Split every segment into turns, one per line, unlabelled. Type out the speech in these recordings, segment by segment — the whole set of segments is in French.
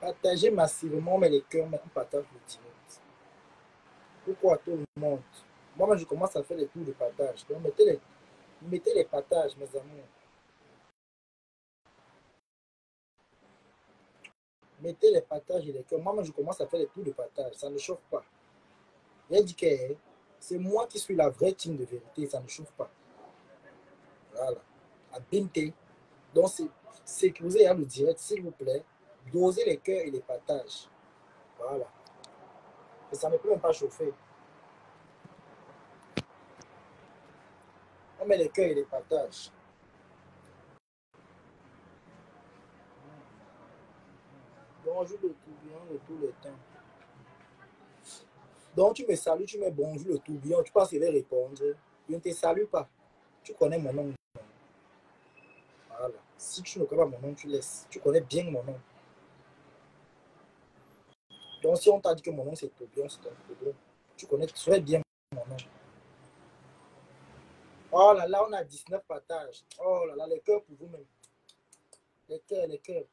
Partagez massivement, mais les cœurs, mais on partage le direct. Pourquoi tout le monde? Moi, je commence à faire les tours de partage. Donc, mettez les partages, mes amours. Mettez les partages et les cœurs. Moi, je commence à faire les tours de partage. Ça ne chauffe pas. Il a dit que c'est moi qui suis la vraie team de vérité. Ça ne chauffe pas. Voilà. À Binte. Donc, sécurisez le direct, s'il vous plaît. Dosez les cœurs et les partages. Voilà. Et ça ne peut même pas chauffer. On met les cœurs et les partages. Bonjour le tourbillon de tous les temps. Donc tu me salues, tu mets bonjour le tourbillon, tu penses qu'il va répondre. Je ne te salue pas. Tu connais mon nom. Voilà. Si tu ne connais pas mon nom, tu laisses. Tu connais bien mon nom. Donc si on t'a dit que mon nom c'est tourbillon, c'est un problème. Tu connais très bien mon nom. Oh là là, on a 19 partages. Oh là là, les cœurs pour vous-même. Les cœurs, les cœurs.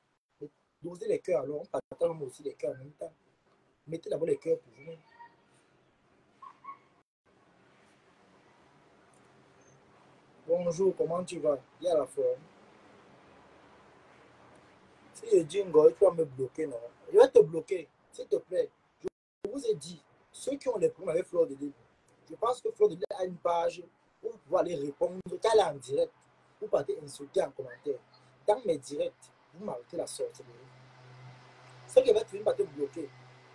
Dosez les cœurs alors. On partage aussi les cœurs en même temps. Mettez d'abord les cœurs pour vous-même. Bonjour, comment tu vas? Il y a la forme. Si je dis une gosse, tu vas me bloquer, non? Je vais te bloquer, s'il te plaît. Je vous ai dit, ceux qui ont les problèmes avec Fleur de Lille, je pense que Fleur de Lille a une page où vous pouvez aller répondre, qu'elle est en direct. Vous partez insulter en commentaire. Dans mes directs, vous m'arrêtez la sortie. Ce qui va finir par te bloquer.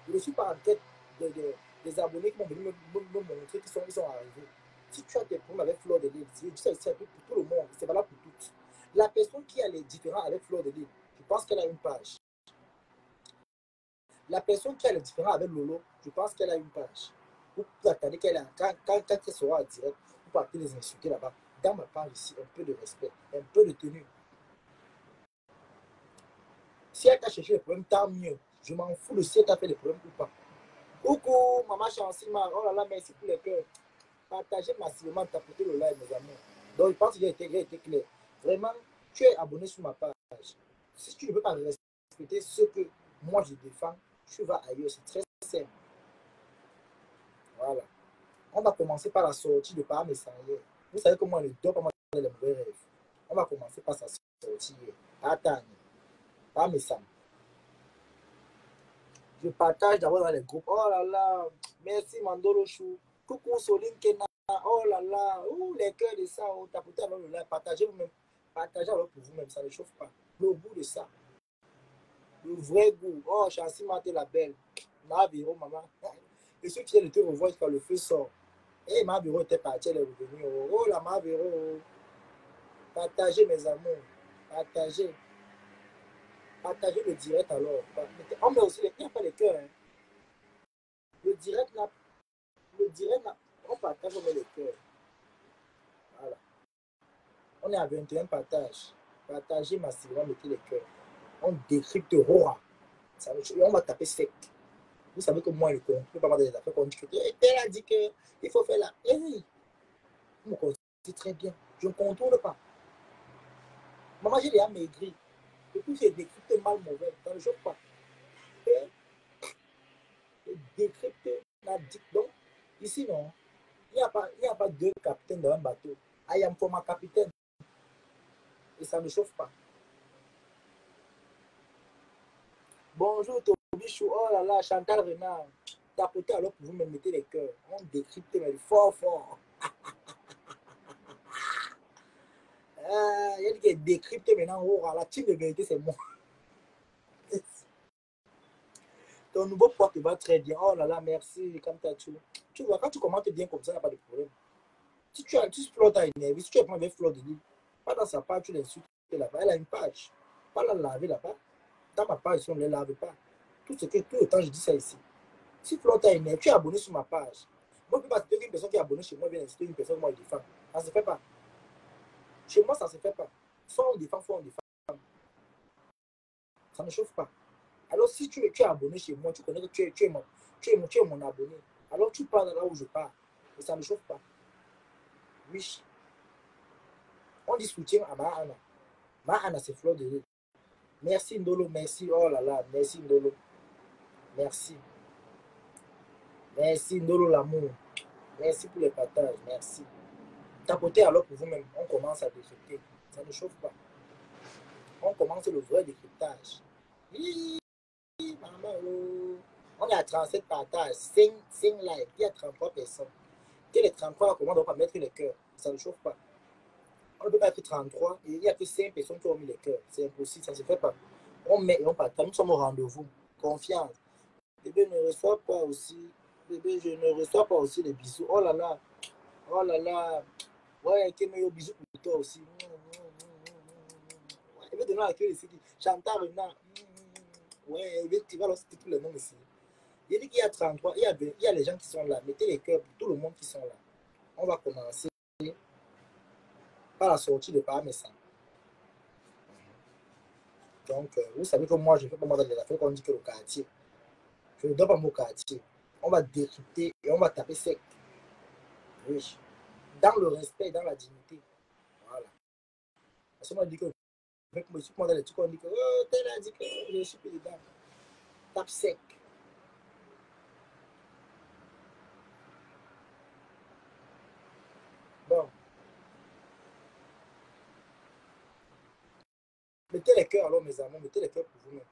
Je ne suis pas en tête des abonnés qui m'ont venu me montrer qu'ils sont arrivés. Si tu as des problèmes avec Fleur de Lille, c'est pour tout le monde, c'est valable pour toutes. La personne qui a les différends avec Fleur de Lille, je pense qu'elle a une page. La personne qui a les différends avec Lolo, je pense qu'elle a une page. Vous attendez qu'elle a, quand elle sera en direct, vous partez les insulter là-bas. Dans ma page ici, un peu de respect, un peu de tenue. Si elle t'a cherché les problèmes, tant mieux. Je m'en fous de si elle t'a fait des problèmes ou pas. Coucou, maman Chancima. Oh là là, merci pour les cœurs. Partagez massivement, tapotez le like, mes amis. Donc, je pense qu'il a été clair. Vraiment, tu es abonné sur ma page. Si tu ne veux pas respecter ce que moi je défends, tu vas ailleurs. C'est très simple. Voilà. On va commencer par la sortie de Par Messager. Vous savez que moi, je ne dors pas mal les mauvais rêves. On va commencer par sa sortie. Attends. Par Messager. Je partage d'abord dans les groupes. Oh là là, merci Mandolo Chou. Coucou Soline Kena. Oh là là, les cœurs de ça. Oh, tapotez alors le like. Partagez vous-même. Partagez alors pour vous-même. Ça ne chauffe pas. Le goût de ça. Le vrai goût. Oh, Chancy Maté la belle. Ma bureau, maman. Et ceux qui viennent de te revoir quand le feu sort. Et ma bureau était parti, elle est revenue. Oh là, ma bureau. Partagez mes amours. Partagez. Partagez le direct alors. On met aussi les cœurs, pas les cœurs. Hein. Le direct n'a. On partage, on met les cœurs. Voilà. On est à 21 partages. Partagez massivement, mettez les cœurs. On décrypte Rora. On va taper sec. Vous savez que moi, je ne peux pas avoir des affaires qu'on dit que elle a dit qu'il faut faire là. Eh oui. Vous me connaissez très bien. Je ne contrôle pas. Maman, j'ai déjà maigri. Et puis, j'ai décrypté mal mauvais. Ça ne choque pas. Et décrypté la dit. Donc, ici, non. Il n'y a pas deux capitaines dans un bateau. I am for ma capitaine. Et ça ne chauffe pas. Bonjour Tobichou, oh là là, Chantal Renard. Tapotez alors pour vous me mettez les cœurs. On décrypte mais fort, fort. Il y a dit qu'il est décrypté maintenant. Oh, la team de vérité, c'est moi. Ton nouveau pote te va très bien. Oh là là, merci. Comme tu vois, quand tu commentes bien comme ça, il n'y a pas de problème. Si tu flottes à énerver, si tu prends avec Fleur de Lille, pas dans sa page, tu l'insultes là-bas. Elle a une page. Pas la laver là-bas. Dans ma page, on ne les lave pas. Tout le temps, je dis ça ici. Si Fleur t'a énervé, tu es abonné sur ma page. Moi, je ne peux pas te dire qu'une personne qui est abonnée chez moi vient insulter une personne que moi je défends. Ça ne se fait pas. Chez moi, ça ne se fait pas. Soit on défend, soit on défend. Ça ne chauffe pas. Alors, si tu es abonné chez moi, tu connais que tu es mon abonné. Alors, tu parles là où je parle. Et ça ne chauffe pas. Oui. On dit soutien à Mahana. Mahana, c'est Fleur de Lille. Merci Ndolo, merci. Oh là là, merci Ndolo. Merci. Merci Ndolo l'amour. Merci pour les partages, merci. Tapotez alors pour vous-même. On commence à décrypter. Ça ne chauffe pas. On commence le vrai décryptage. Maman, oh. On est à 37 partages, 5 likes, il y a 33 personnes. Que les 33, comment on ne doit pas mettre les cœurs? Ça ne chauffe pas. On ne peut pas être 33 et il n'y a que 5 personnes qui ont mis les cœurs. C'est impossible, ça ne se fait pas. On met et on partage. Nous sommes au rendez-vous. Confiance. Bébé ne reçoit pas aussi. Bébé, je ne reçois pas aussi les bisous. Oh là là. Oh là là. Ouais, qui me bisous pour toi aussi. Ouais, il veut donner la queue ici. Chantal Renard. Ouais, tu vas leur citer tous les noms ici. Il dit qu'il y a 33, il y a les gens qui sont là. Mettez les cœurs pour tout le monde qui sont là. On va commencer par la sortie de Parmesan. Donc, vous savez que moi, je ne fais pas moi dans les affaires qu'on dit que le quartier. Je ne donne pas mon quartier. On va décrypter et on va taper sec. Oui. Dans le respect, dans la dignité. Voilà. Parce qu'on dit que avec moi, dans les trucs, on dit que oh, tel a dit que je suis président. Tape sec. Bon. Mettez les cœurs alors, mes amis, mettez les cœurs pour vous-même.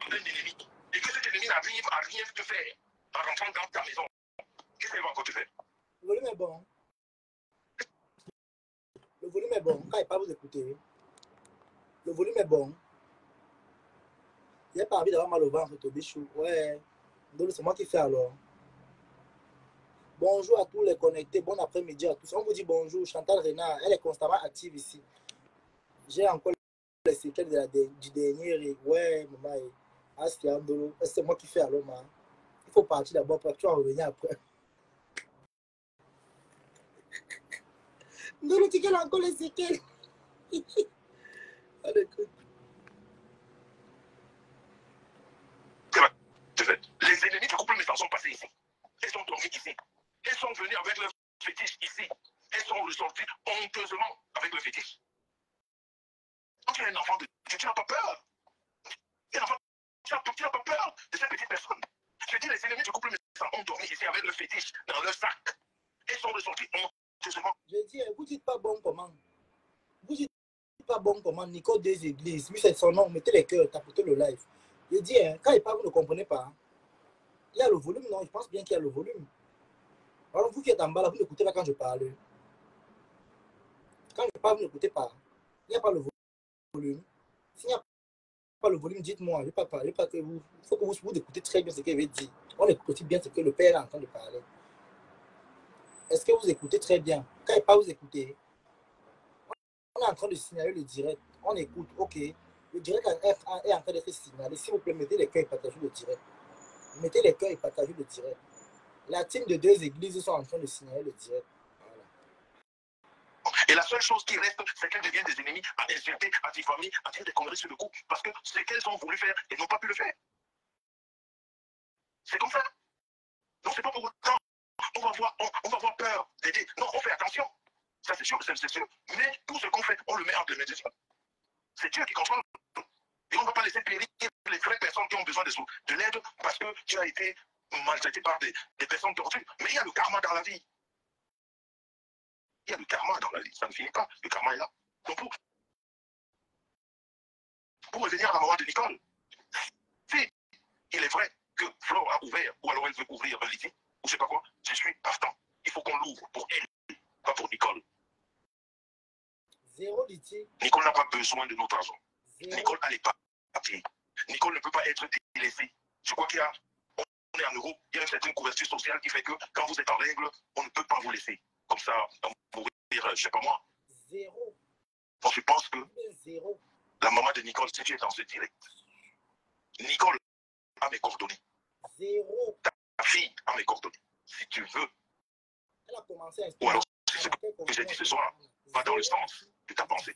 Un ennemi. Et que cet ennemi n'arrive à rien te faire en rentrant dans ta maison. Qu'est-ce qu'il va encore te faire?
Le volume est bon. Le volume est bon. Quand il pas vous écouter. Le volume est bon. Il n'y a pas envie d'avoir mal au ventre, Tobichou. Ouais. Donc, c'est moi qui fais alors. Bonjour à tous les connectés. Bon après-midi à tous. On vous dit bonjour. Chantal Renard, elle est constamment active ici. J'ai encore les séquelles du dernier. Ouais, maman. Astia Ndolo. C'est moi qui fais alors, man. Il faut partir d'abord pour tu vas revenir après. Ndolo, tu as encore les séquelles. Allez, écoute.
Les ennemis du couple Messant sont passés ici. Elles sont dormies ici. Elles sont venues avec leur fétiche ici. Elles sont ressorties honteusement avec le fétiche. Quand tu es un enfant de Dieu, tu n'as pas peur. Tu n'as pas peur de cette petite personne. Je dis, les ennemis du couple Messant ont dormi ici avec le fétiche dans leur sac. Elles sont ressorties honteusement.
Je dis, vous dites pas bon comment. Vous dites pas bon comment. Nico des églises. Oui, c'est son nom. Mettez les cœurs, tapotez le live. Je dis, hein, quand il parle, vous ne comprenez pas. Il y a le volume, non? Je pense bien qu'il y a le volume. Alors, vous qui êtes en bas là, vous n'écoutez pas quand je parle. Quand je parle, vous n'écoutez pas. Il n'y a pas le volume. S'il n'y a pas le volume, dites-moi. Je ne vais pas parler. Il faut que vous écoutez très bien ce qu'il veut dire. On écoute aussi bien ce que le père est en train de parler. Est-ce que vous écoutez très bien? Quand il parle, vous écoutez. On est en train de signaler le direct. On écoute, ok. Le direct est en train d'être signalé. S'il vous plaît, mettez les cœurs et partagez le direct. Mettez les cœurs et partagez le direct. La team de 2 églises sont en train de signaler le direct. Voilà.
Et la seule chose qui reste, c'est qu'elles deviennent des ennemis à insulter, à diffamer, à dire des conneries sur le coup. Parce que ce qu'elles ont voulu faire, elles n'ont pas pu le faire. C'est comme ça. Donc c'est pas pour autant. On va avoir peur d'aider. Non, on fait attention. Ça c'est sûr, c'est sûr. Mais tout ce qu'on fait, on le met entre les mains de Dieu. C'est Dieu qui contrôle. Et on ne va pas laisser périr les vraies personnes qui ont besoin de l'aide parce que tu as été maltraité par des personnes tortues. Mais il y a le karma dans la vie. Il y a le karma dans la vie. Ça ne finit pas. Le karma est là. Donc pour revenir à la maman de Nicole, si il est vrai que Flore a ouvert, ou alors elle veut ouvrir un litige, ou je sais pas quoi, je suis partant. Il faut qu'on l'ouvre pour elle, pas pour Nicole.
Zéro litige.
Nicole n'a pas besoin de notre argent.
Zéro.
Nicole a les papiers. Nicole ne peut pas être délaissée. Je crois qu'il y a, on est en Europe, il y a une certaine couverture sociale qui fait que quand vous êtes en règle, on ne peut pas vous laisser. Comme ça, mourir, je sais pas moi.
Zéro.
Donc je pense que
zéro.
La maman de Nicole, si tu es dans ce direct, Nicole a mes coordonnées.
Zéro.
Ta fille a mes coordonnées. Si tu veux.
Elle a commencé à
ou alors, si ce que j'ai dit ce soir va dans le sens de ta pensée.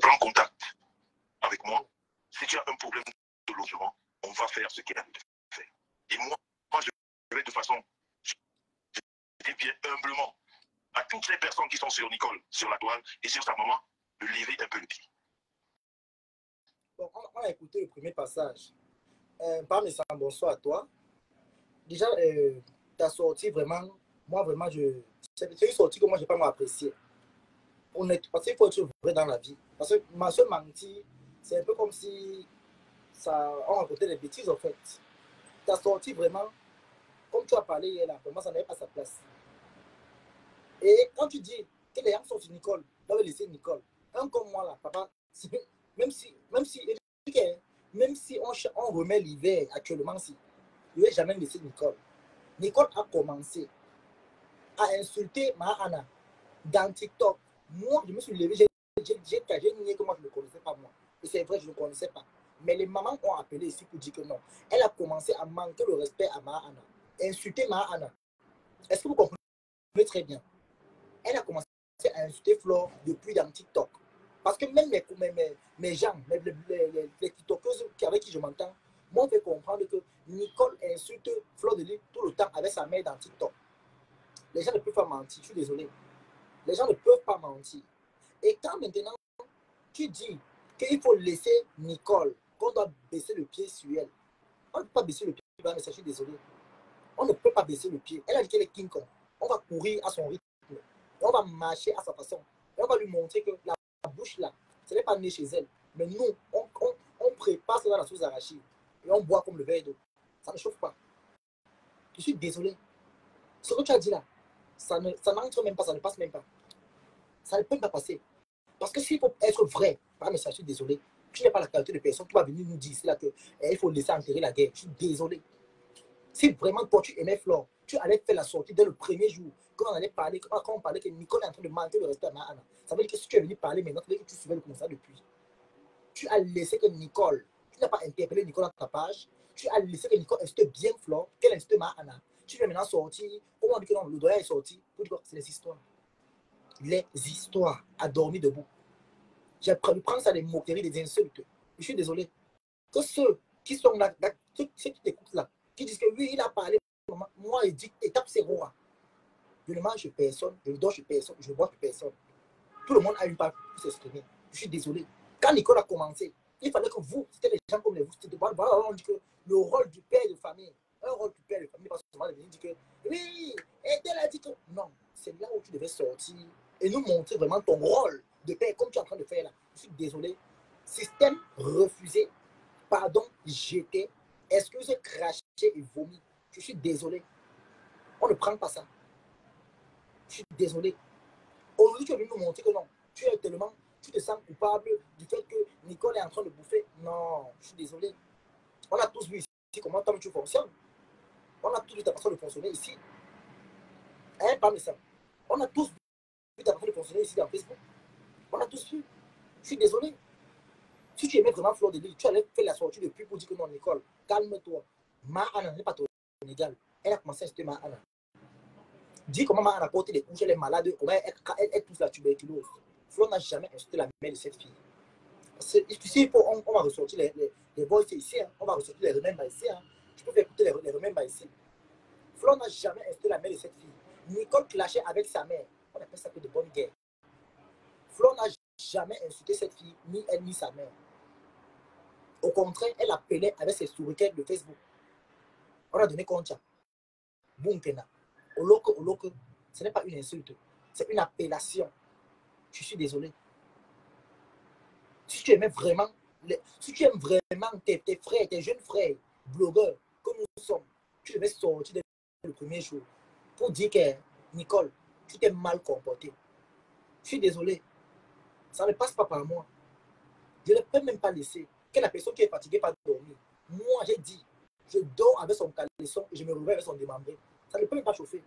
Prends contact avec moi. Si tu as un problème de logement, on va faire ce qu'il y a de faire. Et moi, je vais de façon, je dis bien humblement, à toutes les personnes qui sont sur Nicole, sur la toile et sur sa maman, de lever un peu le pied.
Bon, on a écouté le premier passage. Parmi ça, bonsoir à toi. Déjà, ta sortie, vraiment, moi, vraiment, c'est une sortie que moi, je n'ai pas appréciée. Parce qu'il faut être vrai dans la vie. Parce que ma soeur mentir, c'est un peu comme si on racontait des bêtises, en fait. Ta sortie, vraiment, comme tu as parlé hier, là, pour moi, ça n'avait pas sa place. Et quand tu dis que les gens sont sur Nicole, on doivent laisser Nicole. Un comme moi, là, papa, même si on remet l'hiver actuellement, si, je ne vais jamais laisser Nicole. Nicole a commencé à insulter Mahana dans TikTok. Moi, je me suis levé, j'ai nié que moi, je ne le connaissais pas, moi. Et c'est vrai, je ne le connaissais pas. Mais les mamans ont appelé ici pour dire que non. Elle a commencé à manquer le respect à Mahana, insulter Mahana. Est-ce que vous comprenez très bien? Elle a commencé à insulter Flore depuis dans TikTok. Parce que même mes gens, les TikTokeuses avec qui je m'entends, m'ont fait comprendre que Nicole insulte Flore de Lys tout le temps avec sa mère dans TikTok. Les gens ne peuvent pas mentir, je suis désolé. Les gens ne peuvent pas mentir. Et quand maintenant, tu dis qu'il faut laisser Nicole, qu'on doit baisser le pied sur elle, on ne peut pas baisser le pied, je suis désolé. On ne peut pas baisser le pied. Elle a dit qu'elle est King Kong. On va courir à son rythme. Et on va marcher à sa façon. Et on va lui montrer que la bouche là, ce n'est pas né chez elle. Mais nous, on prépare ça dans la sauce arachide. Et on boit comme le verre d'eau. Ça ne chauffe pas. Je suis désolé. Ce que tu as dit là, ça n'entre même pas, ça ne passe même pas. Ça ne peut pas passer. Parce que s'il faut être vrai, mais je suis désolé. Tu n'es pas la qualité de personne qui va venir nous dire ici là qu'il faut laisser enterrer la guerre. Je suis désolé. Si vraiment toi tu aimais Flore, tu allais faire la sortie dès le premier jour. Quand on allait parler, quand on parlait que Nicole est en train de manquer le respect à Mahana. Ça veut dire que si tu es venu parler maintenant, ça veut dire que tu suivais le commentaire depuis. Tu as laissé que Nicole, tu n'as pas interpellé Nicole dans ta page, tu as laissé que Nicole insulte bien Flore, qu'elle insulte Mahana. Tu veux maintenant sortir, comment on dit que non, le doyen est sorti, pour dire que c'est les histoires. Les histoires à dormir debout. J'ai pris ça des moqueries, des insultes. Je suis désolé. Que ceux qui sont là, ceux qui t'écoutent là, qui disent que oui, il a parlé, moi, il dit étape c'est roi. Je ne mange chez personne, je ne dors chez personne, je ne bois chez personne. Tout le monde a une part pour s'exprimer. Je suis désolé. Quand Nicole a commencé, il fallait que vous, c'était les gens comme les vous, voilà, on dit que le rôle du père de famille, un rôle du père de famille, parce que souvent, les gens disent que oui, et elle a dit que non, c'est là où tu devais sortir et nous montrer vraiment ton rôle de père, comme tu es en train de faire là. Je suis désolé. Système refusé, pardon, jeté, excusez, craché et vomi. Je suis désolé. On ne prend pas ça. Je suis désolé. Aujourd'hui, tu es venu nous montrer que non, tu es tellement, tu te sens coupable du fait que Nicole est en train de bouffer. Non, je suis désolé. On a tous vu ici comment tu fonctionnes. On a tous vu ta façon de fonctionner ici. Hein, pas ça. On a tous vu ta façon de fonctionner ici dans Facebook. On a tous vu. Je suis désolé. Si tu aimais vraiment Flore de Lys, tu allais faire la sortie depuis pour dire que non, Nicole, calme-toi. Mahana n'est pas ton égal. Elle a commencé à insulter Mahana. Dis comment Mahana a porté les couches, elle est malade, comment elle touche la tuberculose. Flore n'a jamais insulté la mère de cette fille. Ici, on va ressortir les voix ici, hein. On va ressortir les remèdes ici. Hein. Tu peux faire écouter les remèdes ici. Flore n'a jamais insulté la mère de cette fille. Nicole clashait avec sa mère. On appelle ça de bonne guerre. Flore n'a jamais insulté cette fille, ni elle, ni sa mère. Au contraire, elle appelait avec ses souricets de Facebook. On a donné compte. Bunkena. Oloko, ce n'est pas une insulte. C'est une appellation. Je suis désolé. Si tu aimais vraiment, si tu aimes vraiment tes frères, tes jeunes frères, blogueurs, comme nous sommes, tu devais sortir le premier jour pour dire que Nicole, tu t'es mal comporté. Je suis désolé. Ça ne passe pas par moi. Je ne peux même pas laisser que la personne qui est fatiguée pas dormir. Moi, j'ai dit, je dors avec son caleçon et je me réveille avec son démembré. Ça ne peut même pas chauffer.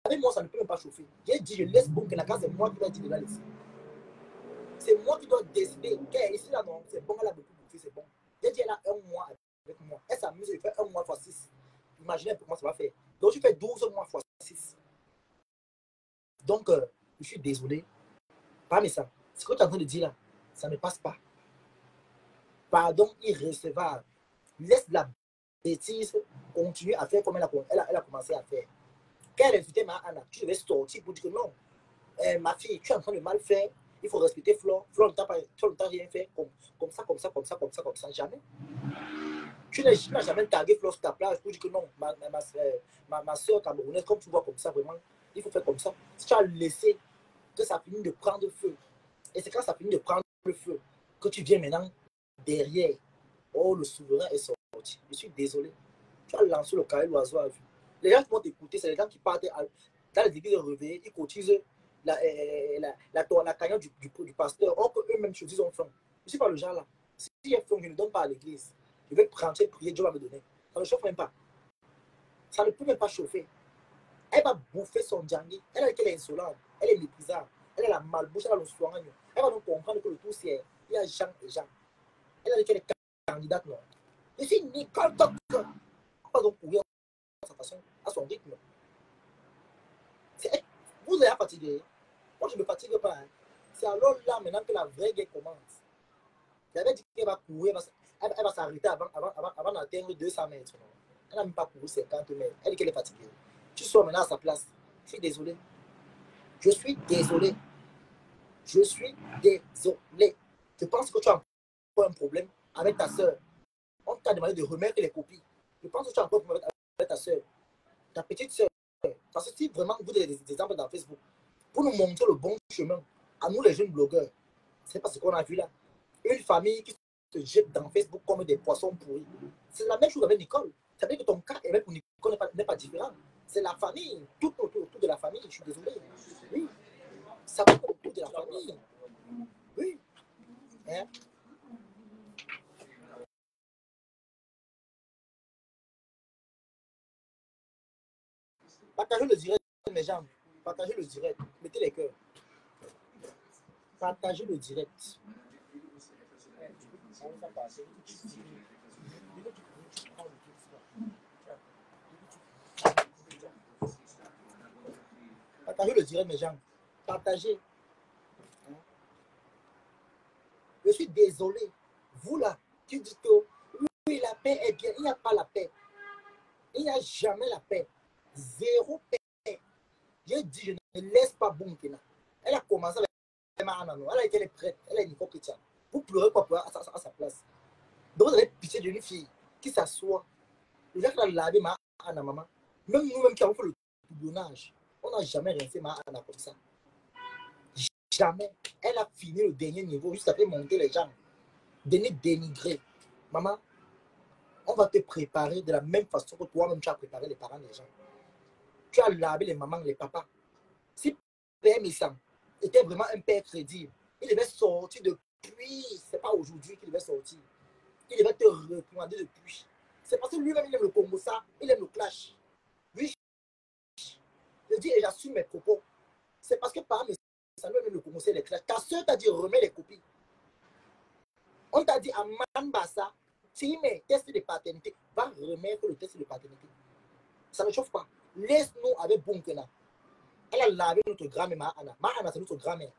Avec moi, ça ne peut même pas chauffer. J'ai dit, je laisse bon que la case, c'est moi qui dois dire de la laisser. C'est moi qui dois décider. Ici, là, non, c'est bon, elle a beaucoup bouffé, c'est bon. J'ai dit, elle a un mois avec moi. Elle s'amuse, elle fait un mois fois 6. Imaginez comment ça va faire. Donc, tu fais 12 mois fois 6. Donc, je suis désolé. Pas mais ça. Ce que tu es en train de dire là, ça ne passe pas. Pardon irrécevable. Laisse la bêtise continuer à faire comme elle a commencé à faire. Quand elle invitait Mahana, tu devais sortir pour dire que non, ma fille, tu es en train de mal faire. Il faut respecter Flore. Flore ne t'a rien fait comme ça, comme ça, comme ça, comme ça, comme ça. Jamais. Tu n'as jamais tagué Flore sur ta plage pour dire que non, ma soeur camerounaise, comme tu vois comme ça, vraiment, il faut faire comme ça. Si tu as laissé que ça finit de prendre feu, et c'est quand ça finit de prendre le feu que tu viens maintenant derrière. Oh, le souverain est sorti. Je suis désolé. Tu as lancé le carré l'oiseau à vue. Les gens qui vont t'écouter, c'est les gens qui partent dans les églises de réveil, ils cotisent la cagnotte du pasteur, or qu'eux-mêmes choisissent ont faim. Je ne suis pas le genre là. Si j'ai faim, je ne donne pas à l'église. Je vais prendre, prier, Dieu va me donner. Ça ne chauffe même pas. Ça ne peut même pas chauffer. Elle va bouffer son djangui. Elle est insolente. Elle est méprisable. Elle a la malbouche, elle a le soigne. Elle va donc comprendre que le tout, c'est il y a Jean et Jean. Elle a dit qu'elle est candidate, non. Je suis Nicole Docteur. On va donc courir à sa façon, à son rythme. Vous êtes fatigué. Moi, je ne me fatigue pas. Hein. C'est alors là, maintenant, que la vraie guerre commence. J'avais dit qu'elle va courir, elle va s'arrêter avant d'atteindre 200 mètres. Non. Elle n'a même pas couru 50 mètres. Elle dit qu'elle est fatiguée. Tu sors maintenant à sa place. Je suis désolé. Je suis désolé. Je suis désolé. Je pense que tu as encore un problème avec ta soeur. On t'a demandé de remettre les copies. Je pense que tu as encore un problème avec ta soeur. Ta petite soeur. Parce que si vraiment vous avez des exemples dans Facebook, pour nous montrer le bon chemin, à nous les jeunes blogueurs, c'est pas ce qu'on a vu là. Une famille qui se jette dans Facebook comme des poissons pourris. C'est la même chose avec Nicole. Ça veut dire que ton cas avec Nicole n'est pas différent. C'est la famille, tout autour de la famille. Je suis désolé. Oui. Ça va autour de la famille. Oui. Hein? Partagez le direct, mes gens. Partagez le direct. Mettez les cœurs. Partagez le direct. Partagez le direct, mes gens. Partagez. Je suis désolé. Vous là, qui dites que oui, la paix est bien. Il n'y a pas la paix. Il n'y a jamais la paix. Zéro paix. J'ai dit, je ne laisse pas Bunkina. Elle a commencé avec Mahanano. Elle a été prête. Elle est une hypocrite. Vous pleurez quoi pour à sa place. Donc vous avez pitié d'une fille qui s'assoit. Le gars qui a lavé Mahana, maman. Même nous-mêmes qui avons fait le doublonnage, on n'a jamais rincé Mahana comme ça. Jamais. Elle a fini le dernier niveau juste après monter les jambes. Dénigrer. Maman, on va te préparer de la même façon que toi-même tu as préparé les parents des gens. Tu as lavé les mamans, les papas. Si Père Missang était vraiment un père crédible, il devait sortir depuis, c'est pas aujourd'hui qu'il devait sortir. Il devait te recommander depuis. C'est parce que lui-même il aime le Congo, ça, il aime le clash. Oui, je dis et j'assume mes propos. C'est parce que par mes ça lui aime le Congo, c'est les clashs. Ta soeur t'a dit remets les copies. On t'a dit à Manbassa, si mes tests de paternité, va remettre le test de paternité. Ça ne chauffe pas. Laisse-nous avec Bunkena. Elle a lavé notre grand-mère Mahana. Mahana, c'est notre grand-mère.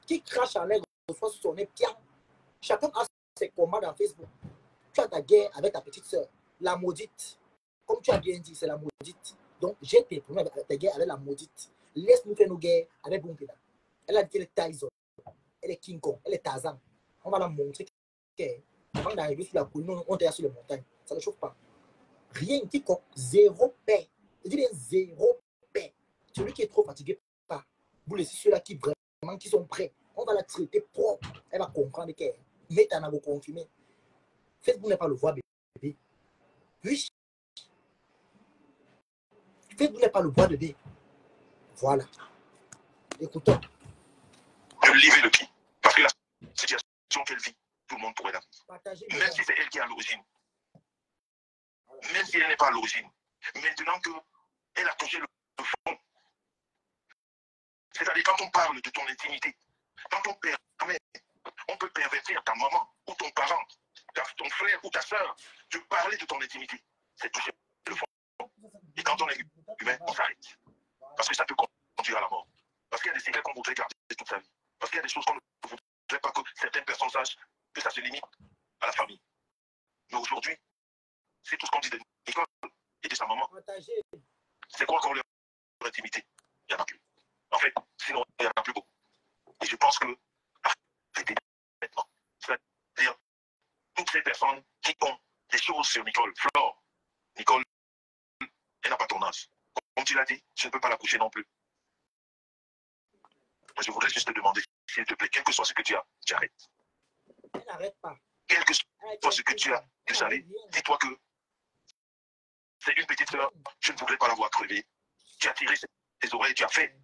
Qui crache en l'air, reçoit sur son nez, tiens. Chacun a ses combats dans Facebook. Tu as ta guerre avec ta petite soeur, la maudite. Comme tu as bien dit, c'est la maudite. Donc, j'ai tes problèmes avec ta guerre avec la maudite. Laisse-nous faire nos guerres avec Bunkena. Elle a dit qu'elle est Tyson. Elle est King Kong. Elle est Tarzan. On va la montrer avant d'arriver sur la colline, on est sur les montagnes. Ça ne chauffe pas. Rien, quiconque, zéro paix. Je dis bien zéro paix. Celui qui est trop fatigué, pas. Vous laissez ceux-là qui vraiment qui sont prêts. On va la traiter propre. Elle va comprendre qu'elle met en vous confirmer. Facebook n'est pas le voix bébé. Oui. Facebook n'est pas le voix bébé. Voilà. Écoutons.
De lever le pied. Parce que la situation qu'elle vit, tout le monde pourrait la vivre. Même si c'est elle qui est à l'origine. Même si elle n'est pas à l'origine. Maintenant qu'elle a touché le fond. C'est-à-dire quand on parle de ton intimité, quand on permet, on peut pervertir ta maman ou ton parent, ton frère ou ta soeur, de parler de ton intimité. C'est toucher le fond. Et quand on est humain, on s'arrête. Parce que ça peut conduire à la mort. Parce qu'il y a des séquelles qu'on voudrait garder toute sa vie. Parce qu'il y a des choses qu'on ne voudrait pas que certaines personnes sachent que ça se limite à la famille. Mais aujourd'hui, c'est tout ce qu'on dit de Nicole et de sa maman. C'est quoi encore leur intimité? Il n'y en a plus. En fait, sinon, il n'y en a plus beaucoup. Et je pense que arrêtez maintenant. C'est-à-dire, toutes ces personnes qui ont des choses sur Nicole, Flore, Nicole, elle n'a pas ton âge. Comme tu l'as dit, je ne peux pas la coucher non plus. Mais je voudrais juste te demander, s'il te plaît, quel que soit ce que tu as, tu arrêtes.
Elle n'arrête pas.
Quel que soit ce que tu as, tu savais, dis-toi que c'est une petite sœur, je ne voudrais pas la voir crever. Tu as tiré ses oreilles, tu as fait.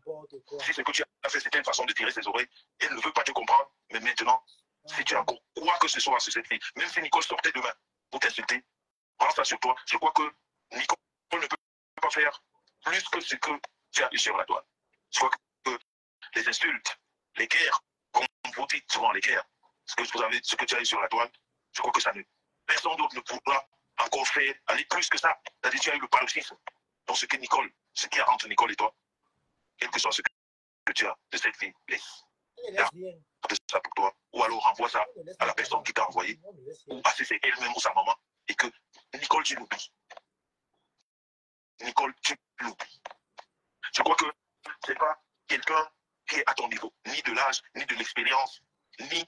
Si ce que tu as fait, c'était une façon de tirer ses oreilles, elle ne veut pas te comprendre. Mais maintenant, si tu as encore quoi que ce soit sur cette fille, même si Nicole sortait demain pour t'insulter, prends ça sur toi. Je crois que Nicole ne peut pas faire plus que ce que tu as eu sur la toile. Je crois que les insultes, les guerres, comme vous dites souvent les guerres, ce que tu as eu sur la toile, je crois que ça ne. Personne d'autre ne pourra encore faire aller plus que ça. C'est-à-dire, tu as eu le paroxysme. Donc, ce qu'il y a entre Nicole et toi, quel que soit ce que tu as de cette fille, laisse. Garde ça pour toi. Ou alors renvoie ça à la personne qui t'a envoyé. Ou à c'est elle-même ou sa maman. Et que Nicole, tu l'oublies. Nicole, tu l'oublies. Je crois que ce n'est pas quelqu'un qui est à ton niveau, ni de l'âge, ni de l'expérience, ni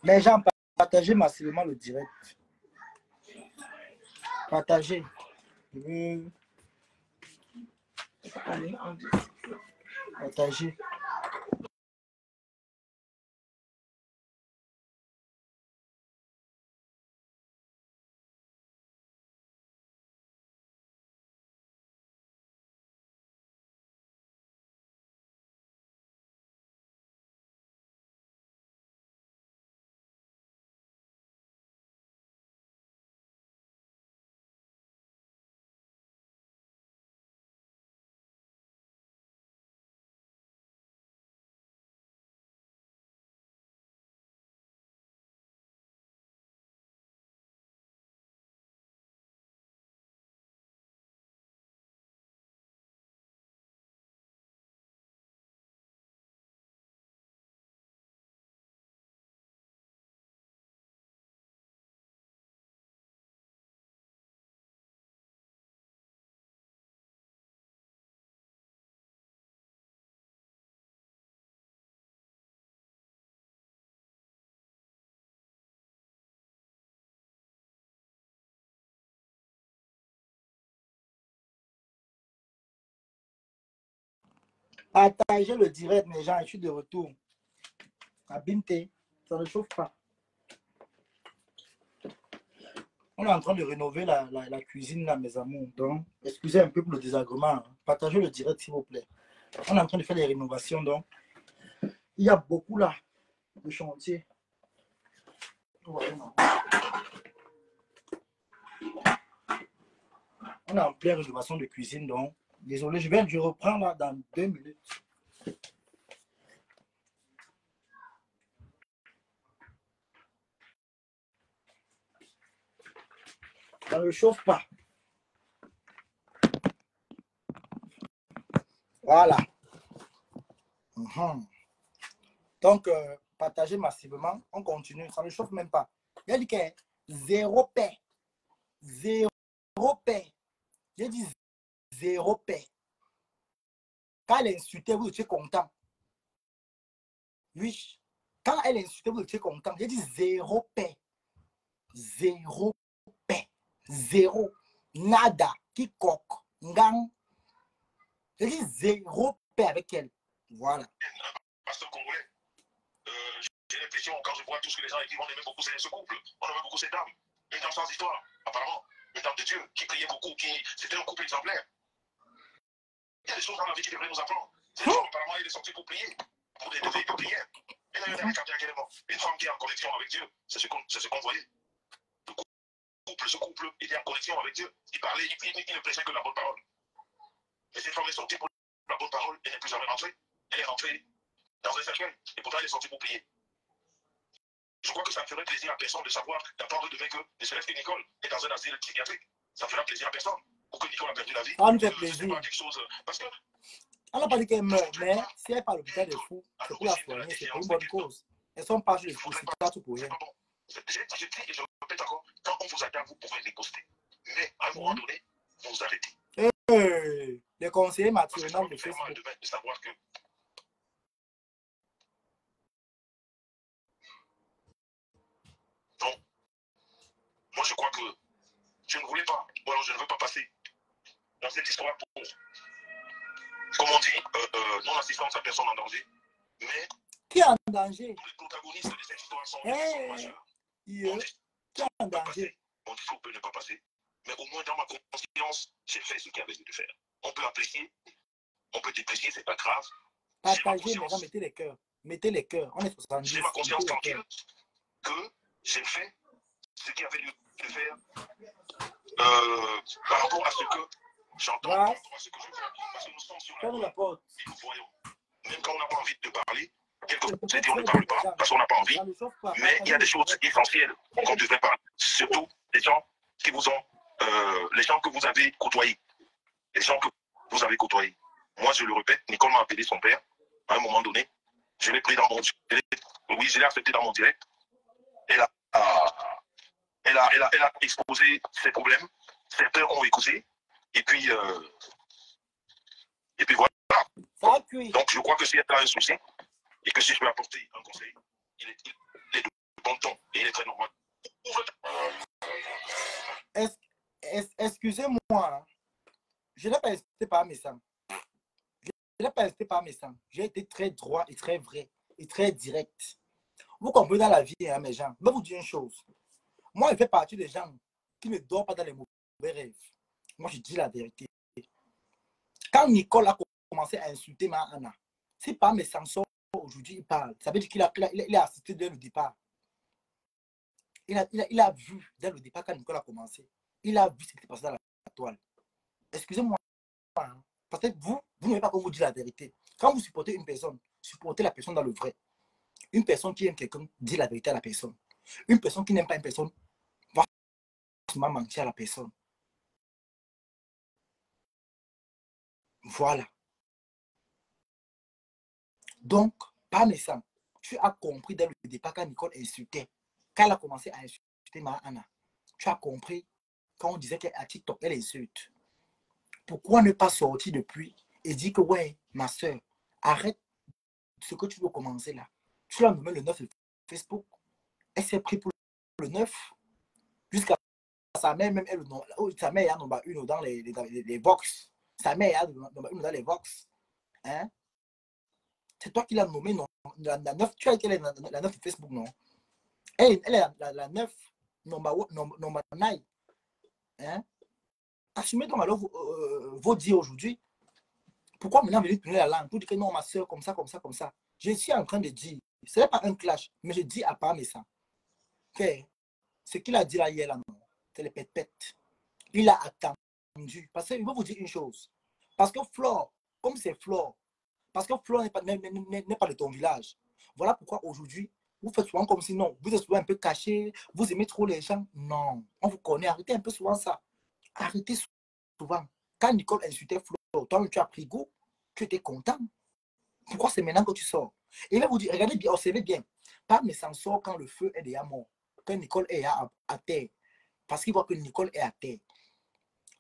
Les gens, partagez massivement le direct. Partagez. Partagez. Partagez le direct, les gens. Je suis de retour. À Binte, ça ne chauffe pas. On est en train de rénover la cuisine, là, mes amours. Donc, excusez un peu pour le désagrément. Hein. Partagez le direct, s'il vous plaît. On est en train de faire les rénovations. Donc, il y a beaucoup là de chantier. On est en pleine rénovation de cuisine. Donc, désolé, je reprends là dans 2 minutes. Ça ne chauffe pas. Voilà. Donc, partagez massivement. On continue. Ça ne chauffe même pas. Il a dit que zéro paix. Zéro paix. J'ai dit zéro paix. Quand elle insultait, vous étiez content. Oui. Quand elle insultait, vous étiez content. J'ai dit zéro paix. Zéro paix. Zéro. Nada. Quiconque. Ngang. J'ai dit zéro paix avec elle. Voilà.
pasteur congolais. J'ai l'impression, quand je vois tout ce que les gens écrivent, on aimait beaucoup ce couple, on aimait beaucoup cette dame. Une dame sans histoire, apparemment. Une dame de Dieu, qui priait beaucoup, c'était un couple exemplaire. Il y a des choses dans la vie qui devraient nous apprendre. Cette femme, apparemment, elle est sortie pour prier, pour des devis de prière. Elle a eu un arrêt cardiaque également. Une femme qui est en connexion avec Dieu, c'est ce qu'on voyait. Ce couple était en connexion avec Dieu. Il parlait, il ne prêchait que la bonne parole. Mais cette femme est sortie pour la bonne parole, elle n'est plus jamais rentrée. Elle est rentrée dans un cercueil. Et pourtant, elle est sortie pour prier. Je crois que ça ne ferait plaisir à personne de savoir, d'apprendre demain que ne serait-ce que Nicole est dans un asile psychiatrique. Ça fera plaisir à personne. Pour que Nicole a perdu la vie.
Ça nous fait plaisir.
Pas quelque chose, parce que
on n'a pas dit qu'elle meurt, mais si elle parle à l'hôpital des fous, c'est pour la soigner, c'est pour une bonne cause. Elles sont pas juste les pas tout pour rien.
Je dis et je répète encore, quand on vous attend, vous pouvez riposter. Mais à un moment donné, vous arrêtez.
Les conseillers maternels de Facebook.
De savoir que donc, moi je crois que je ne voulais pas, ou alors je ne veux pas passer dans cette histoire pour, comme on dit, non-assistance à personne en danger. Mais
qui est en danger?
Tous les protagonistes de cette histoire sont majeurs.
Qui est en danger?
Mon discours peut ne pas passer. Mais au moins dans ma conscience, j'ai fait ce qu'il y avait de faire. On peut apprécier, on peut déprécier, c'est pas grave.
Partagez, mais mettez les cœurs. Mettez les cœurs. On est 70.
J'ai ma conscience tranquille que j'ai fait ce qu'il y avait lieu de faire par rapport à ce que j'entends, par rapport à ce que je vois. Parce que nous sommes sur la porte et nous voyons. Même quand on n'a pas envie de parler, quelquefois on ne parle pas parce qu'on n'a pas envie. Mais il y a des choses essentielles qu'on devrait parler. Surtout les gens qui vous ont, les gens que vous avez côtoyés. Les gens que vous avez côtoyés. Moi, je le répète, Nicole m'a appelé son père à un moment donné. Je l'ai pris dans mon direct. Oui, je l'ai accepté dans mon direct. Elle a exposé ses problèmes. Certains ont écouté. Et puis voilà. Donc, je crois que si elle a un souci, et que si je peux apporter un conseil, il est de bon ton et il est très normal.
Excusez-moi, je n'ai pas hésité par mes sangs. Je n'ai pas hésité par mes sangs. J'ai été très droit et très vrai et très direct. Vous comprenez dans la vie, hein, mes gens. Je vais vous dire une chose. Moi, je fais partie des gens qui ne dorment pas dans les mauvais rêves. Moi, je dis la vérité. Quand Nicole a commencé à insulter ma Anna, c'est pas mes sanctions aujourd'hui, il parle. Ça veut dire qu'il a assisté dès le départ. Il a vu dès le départ quand Nicole a commencé. Il a vu ce qui s'est passé dans la toile. Excusez-moi. Hein. Peut-être vous n'avez pas comme vous dire la vérité. Quand vous supportez une personne, supportez la personne dans le vrai. Une personne qui aime quelqu'un dit la vérité à la personne. Une personne qui n'aime pas une personne va mentir à la personne. Voilà. Donc, par mes sangs, tu as compris dès le départ quand Nicole insultait. Quand elle a commencé à insulter ma Anna, tu as compris quand on disait qu'à TikTok, elle insulte. Pourquoi ne pas sortir depuis et dire que ouais, ma soeur, arrête ce que tu veux commencer là. Tu l'as nommé le 9 Facebook. Elle s'est pris pour le 9 jusqu'à sa mère même, elle, sa mère a nombre une dans les Vox. Sa mère a nombre une dans les Vox. Hein? C'est toi qui l'as nommé, non? La 9, tu as été la 9 Facebook, non? Elle est la 9, nombre 9. Hein? Assumez donc alors vos dires aujourd'hui. Pourquoi maintenant venir tourner la langue pour dire que non, ma soeur, comme ça, comme ça, comme ça? Je suis en train de dire, ce n'est pas un clash, mais je dis à part mes sangs. Okay. Ce qu'il a dit là hier, là, non, c'est les pète-pète. Il a attendu. Parce qu'il va vous dire une chose. Parce que Flore, comme c'est Flore, parce que Flore n'est pas de ton village. Voilà pourquoi aujourd'hui, vous faites souvent comme si non, vous êtes souvent un peu caché, vous aimez trop les gens. Non, on vous connaît. Arrêtez un peu souvent ça. Arrêtez souvent. Quand Nicole insultait Flore, toi, tu as pris goût, tu étais content. Pourquoi c'est maintenant que tu sors? Et il va vous dire, regardez bien, observez bien. Pas mais s'en sort quand le feu est déjà mort. Quand Nicole est à terre. Parce qu'il voit que Nicole est à terre.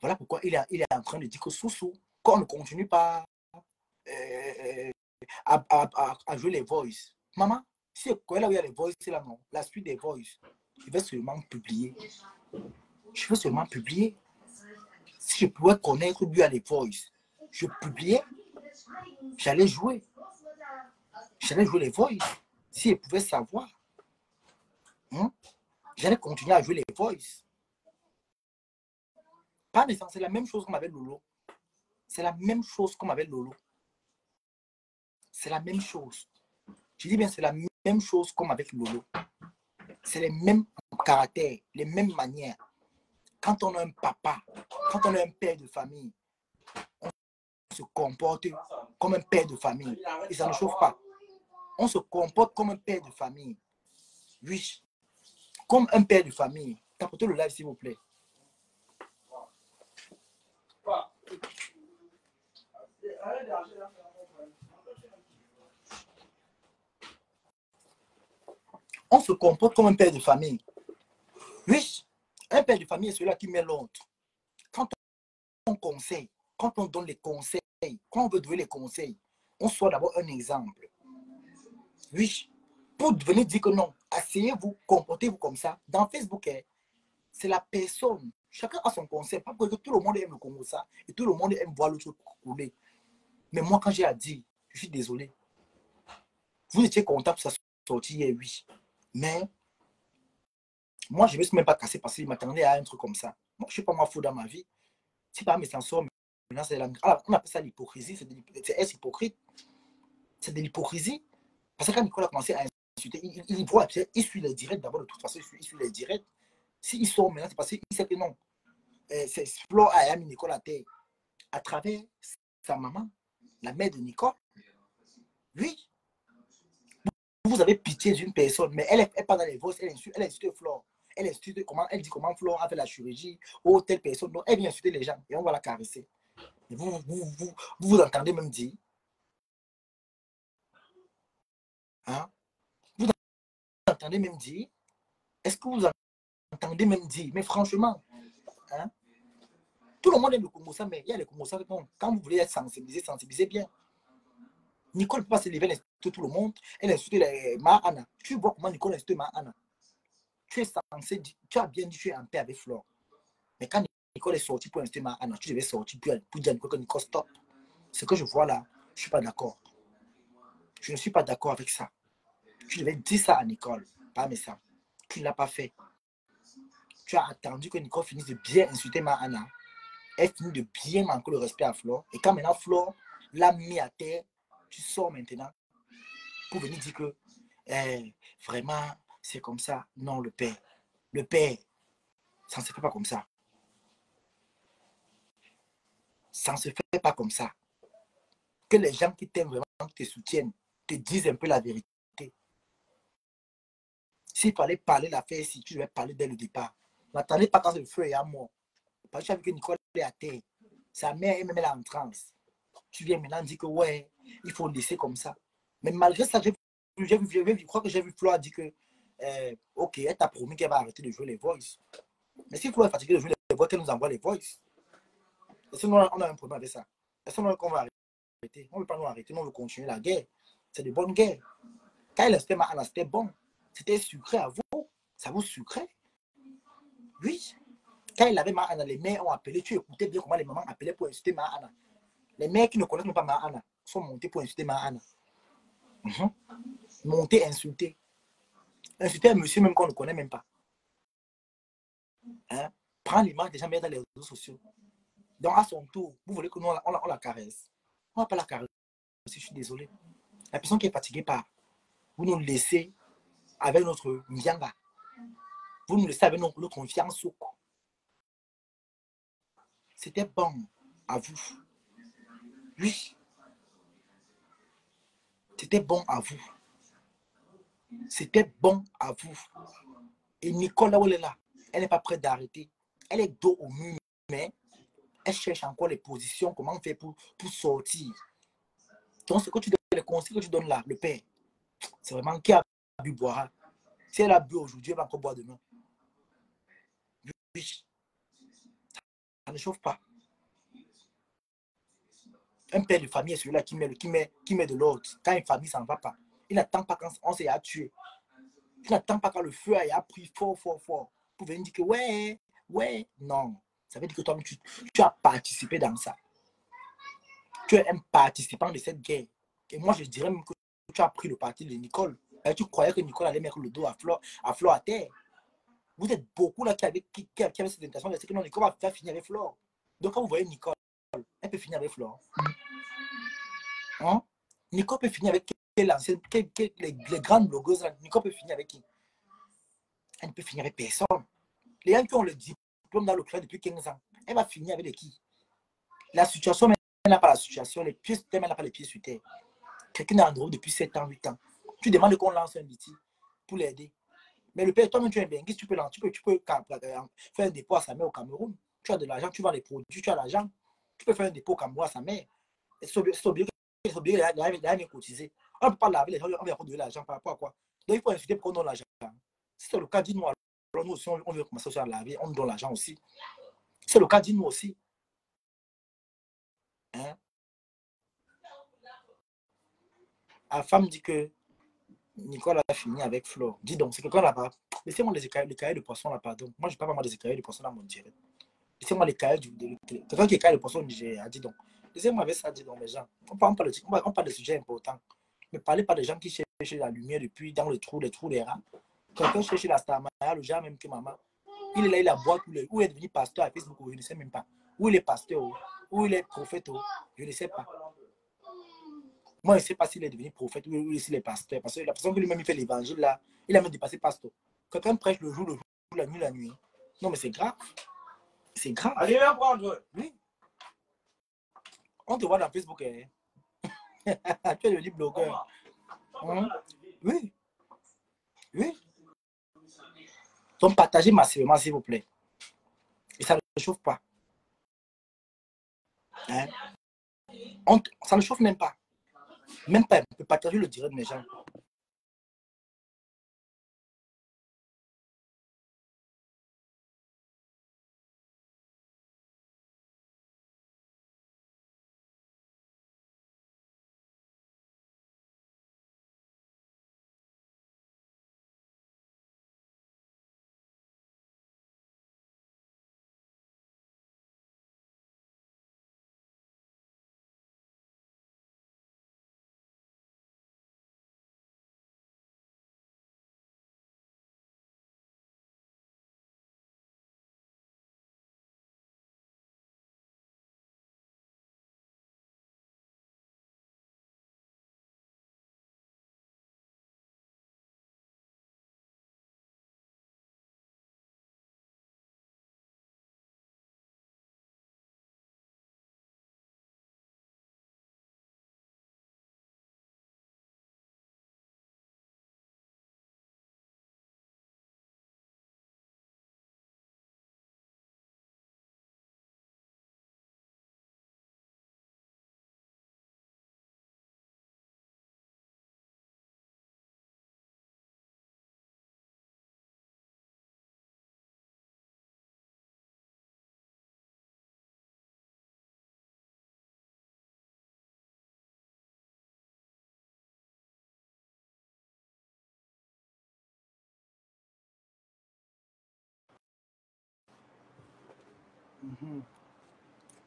Voilà pourquoi il est en train de dire que sous quand on ne continue pas à jouer les voices. Maman, si là où il y a les voices, c'est là non. La suite des voices, je vais seulement publier. Je vais seulement publier. Si je pouvais connaître lui à les voices, je publiais, j'allais jouer. j'allais jouer les voice. Si elle pouvait savoir, hein, j'allais continuer à jouer les voice. Pas nécessairement, c'est la même chose comme avec Lolo. C'est la même chose comme avec Lolo. C'est la même chose. Je dis bien, c'est la même chose comme avec Lolo. C'est les mêmes caractères, les mêmes manières. Quand on a un papa, quand on a un père de famille, on se comporte comme un père de famille. Et ça ne chauffe pas. On se comporte comme un père de famille. Oui, comme un père de famille. Tapotez le live, s'il vous plaît. On se comporte comme un père de famille. Oui, un père de famille est celui-là qui met l'ordre. Quand on conseille, quand on donne les conseils, quand on veut donner les conseils, on soit d'abord un exemple. Oui, pour venir dire que non, asseyez-vous, comportez-vous comme ça. Dans Facebook, c'est la personne. Chacun a son conseil. Pas que tout le monde aime le Congo ça et tout le monde aime voir l'autre couler. Mais moi, quand j'ai à dire, je suis désolé. Vous étiez content pour sa sortie hier, oui. Mais moi, je ne me suis même pas cassé parce qu'il m'attendait à un truc comme ça. Moi, je ne suis pas moi fou dans ma vie. Si par mes sensors, maintenant, c'est on appelle ça l'hypocrisie. C'est hypocrite. C'est de l'hypocrisie. Parce que quand Nicolas a commencé à insulter, il suit les directs d'abord. De toute façon, il suit les directs. S'il sort maintenant, c'est parce qu'il sait que non. C'est Flo a mis Nicole à terre à travers sa maman, la mère de Nicole. Oui. Vous avez pitié d'une personne, mais elle n'est pas dans les voix, elle insulte Flore. Elle dit comment Flore a fait la chirurgie, ou telle personne. Donc, elle vient insulter les gens et on va la caresser. Et vous entendez même dire. Hein? Vous entendez même dire. Est-ce que vous entendez même dire? Mais franchement, hein? Tout le monde aime le Congo, ça, mais il y a les Congos, ça, non. Quand vous voulez être sensibilisé, sensibilisez bien. Nicole ne peut pas se lever, elle insulte tout le monde. Elle insulte Mahana. Tu vois comment Nicole insulte Mahana. Tu es censé, tu as bien dit que tu es en paix avec Flore. Mais quand Nicole est sortie pour insulter Mahana, tu devais sortir pour dire à Nicole que Nicole stop. Ce que je vois là, je ne suis pas d'accord. Je ne suis pas d'accord avec ça. Tu devais dire ça à Nicole, pas mais ça. Tu ne l'as pas fait. Tu as attendu que Nicole finisse de bien insulter Mahana. Elle finit de bien manquer le respect à Flore. Et quand maintenant Flore l'a mis à terre, tu sors maintenant pour venir dire que vraiment, c'est comme ça. Non, le père, ça ne se fait pas comme ça. Ça ne se fait pas comme ça. Que les gens qui t'aiment vraiment, qui te soutiennent, te disent un peu la vérité. S'il fallait parler l'affaire, si tu devais parler dès le départ. N'attendez pas quand le feu est à mort. Parce que tu as vu que Nicole est à terre. Sa mère est même là en transe. Tu viens maintenant dire que ouais, il faut laisser comme ça. Mais malgré ça, je crois que j'ai vu Flo dire que ok, elle t'a promis qu'elle va arrêter de jouer les voice. Mais si Flo est fatigué de jouer les voice, qu'elle nous envoie les voice. Est-ce qu'on a un problème avec ça? Est-ce qu'on va arrêter? On ne veut pas nous arrêter, on veut continuer la guerre. C'est de bonnes guerres. Quand elle restait Mahana, c'était bon. C'était sucré à vous. Ça vous sucrait? Oui. Quand il avait Mahana, les mères ont appelé. Tu écoutais bien comment les mamans appelaient pour insulter Mahana. Les mères qui ne connaissent même pas Mahana sont montées pour insulter Mahana. Monter, insulter. Insulter un monsieur même qu'on ne connaît même pas. Hein? Prendre l'image des gens mettre dans les réseaux sociaux. Donc à son tour, vous voulez que nous on la caresse. On ne va pas la caresser, je suis désolé. La personne qui est fatiguée par, vous nous laissez avec notre Nyanga. Vous nous laissez avec notre confiance. C'était bon à vous. Oui. C'était bon à vous. C'était bon à vous. Et Nicole, là où elle est là, elle n'est pas prête d'arrêter. Elle est dos au mur, mais elle cherche encore les positions, comment faire pour sortir. Donc, ce que tu donnes, les conseils que tu donnes là, le père, c'est vraiment qui a bu boira. Si elle a bu aujourd'hui, elle va encore boire demain. Oui. Ça ne chauffe pas. Un père de famille est celui-là qui met de l'ordre. Quand une famille, ça ne va pas. Il n'attend pas quand on s'est tué. Il n'attend pas quand le feu a pris fort, fort, fort. Pour venir dire que ouais. Non. Ça veut dire que toi, tu as participé dans ça. Tu es un participant de cette guerre. Et moi, je dirais même que tu as pris le parti de Nicole. Et tu croyais que Nicole allait mettre le dos à Flore à terre. Vous êtes beaucoup là qui avaient cette intention de dire que non, Nicole va faire finir avec Flore. Donc quand vous voyez Nicole, elle peut finir avec Flore. Hein? Nicole peut finir avec les grandes blogueuses là. Nicole peut finir avec qui? Elle ne peut finir avec personne. Les gens qui ont le diplôme dans le club depuis 15 ans, elle va finir avec qui? La situation, elle n'a pas la situation, les pieds, elle n'a pas les pieds sur terre. Quelqu'un est en gros depuis 7 ans, 8 ans. Tu demandes qu'on lance un métier pour l'aider. Mais le père, toi-même, tu es un benguiste, tu peux faire un dépôt à sa mère au Cameroun. Tu as de l'argent, tu vends les produits, tu as l'argent. Tu peux faire un dépôt au Cameroun à sa mère. C'est obligé qu'elle a bien cotisé. On ne peut pas laver les gens, on va donner l'argent par rapport à quoi? Donc il faut insulter pour qu'on donne l'argent. Si c'est le cas, dis-nous. Alors nous aussi, on veut commencer à laver, on nous donne l'argent aussi. Si c'est le cas, dis-nous aussi. Hein? La femme dit que Nicole a fini avec Flore. Dis donc, c'est quelqu'un là-bas. Laissez-moi les cahiers de poisson là, pardon. Moi, je ne parle pas vraiment des écailles de poisson dans mon direct. Laissez-moi les cahiers quelqu'un qui écaille de poisson au Nigeria, dis donc. Laissez-moi avec ça, dis donc, les gens. On parle de sujets importants. Ne parlez pas des gens qui cherchent la lumière depuis dans les trous des rats. Quelqu'un cherche la star Maya, le genre même que maman. Il est là, il a boîte, où il est devenu pasteur à Facebook, je ne sais même pas. Où il est pasteur, où il est prophète, je ne sais pas. Moi, je ne sais pas s'il est devenu prophète ou s'il est pasteur. Parce que la personne qui lui-même fait l'évangile, là, il a même dépassé pasteur. Quelqu'un prêche le jour, la nuit. Non, mais c'est grave. C'est grave.
Allez, viens prendre.
Oui. On te voit dans Facebook. Hein. Tu es devenu blogueur. Hein? Oui. Oui. Donc, partagez massivement, s'il vous plaît. Et ça ne chauffe pas. Hein? Ça ne chauffe même pas. Même pas. On peut partager le direct des gens.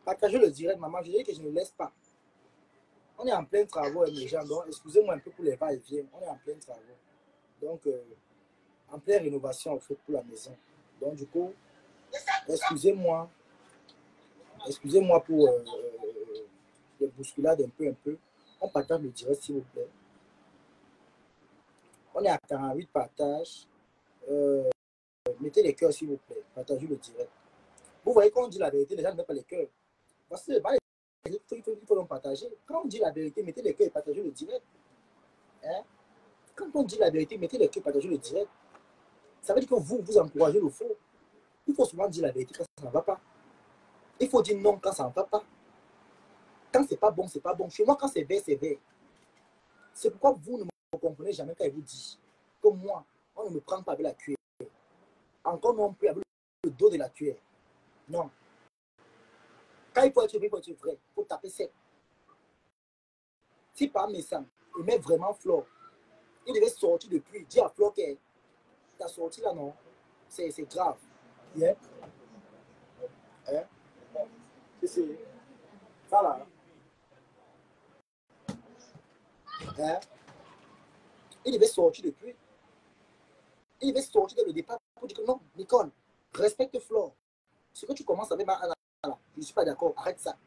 Partagez le direct, maman. Je dis que je ne laisse pas. On est en plein travaux, les gens. Donc, excusez-moi un peu pour les va-et-vient. On est en plein travaux. Donc, en pleine rénovation, en fait, pour la maison. Donc, du coup, excusez-moi. Excusez-moi pour les bousculades un peu. On partage le direct, s'il vous plaît. On est à 48 partages. Mettez les cœurs, s'il vous plaît. Partagez le direct. Vous voyez, quand on dit la vérité, les gens ne mettent pas les cœurs. Parce que il faut donc partager. Quand on dit la vérité, mettez les cœurs et partagez le direct. Hein? Quand on dit la vérité, mettez les cœurs et partagez le direct. Ça veut dire que vous encouragez le faux. Il faut souvent dire la vérité quand ça ne va pas. Il faut dire non quand ça ne va pas. Quand c'est pas bon, c'est pas bon. Chez moi, quand c'est vert, c'est vert. C'est pourquoi vous ne me comprenez jamais quand il vous dit que moi, on ne me prend pas avec la cuillère. Encore non plus avec le dos de la cuillère. Non. Quand il faut être vrai, il faut être vrai. Il faut taper sec. Si par mes sangs, il met vraiment Flore, il devait sortir depuis. Dis à Flore que t'as sorti là, non? C'est grave. Yeah. Hein? C'est ça là. Hein? sorti depuis. Il devait sortir dès le départ pour dire que non, Nicole, respecte Flore. Ce que tu commences avec ma Anna, je ne suis pas d'accord, arrête ça.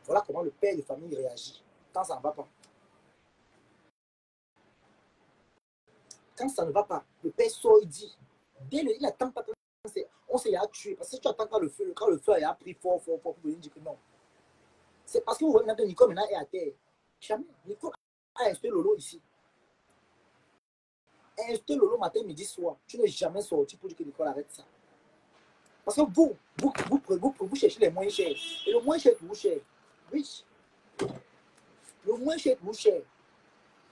Voilà comment le père de famille réagit quand ça ne va pas. Quand ça ne va pas, le père sort et dit, il n'attend pas que on s'est tué. Parce que tu attends quand le feu a pris fort pour venir dire que non. C'est parce que vous voyez que Nicole maintenant est à terre. Jamais. Nicole a installé Lolo ici. Installé Lolo matin, midi, soir. Tu n'es jamais sorti pour dire que Nicole arrête ça. Parce que vous cherchez les moins chers. Et le moins cher est toujours cher. Oui. Le moins cher est toujours cher.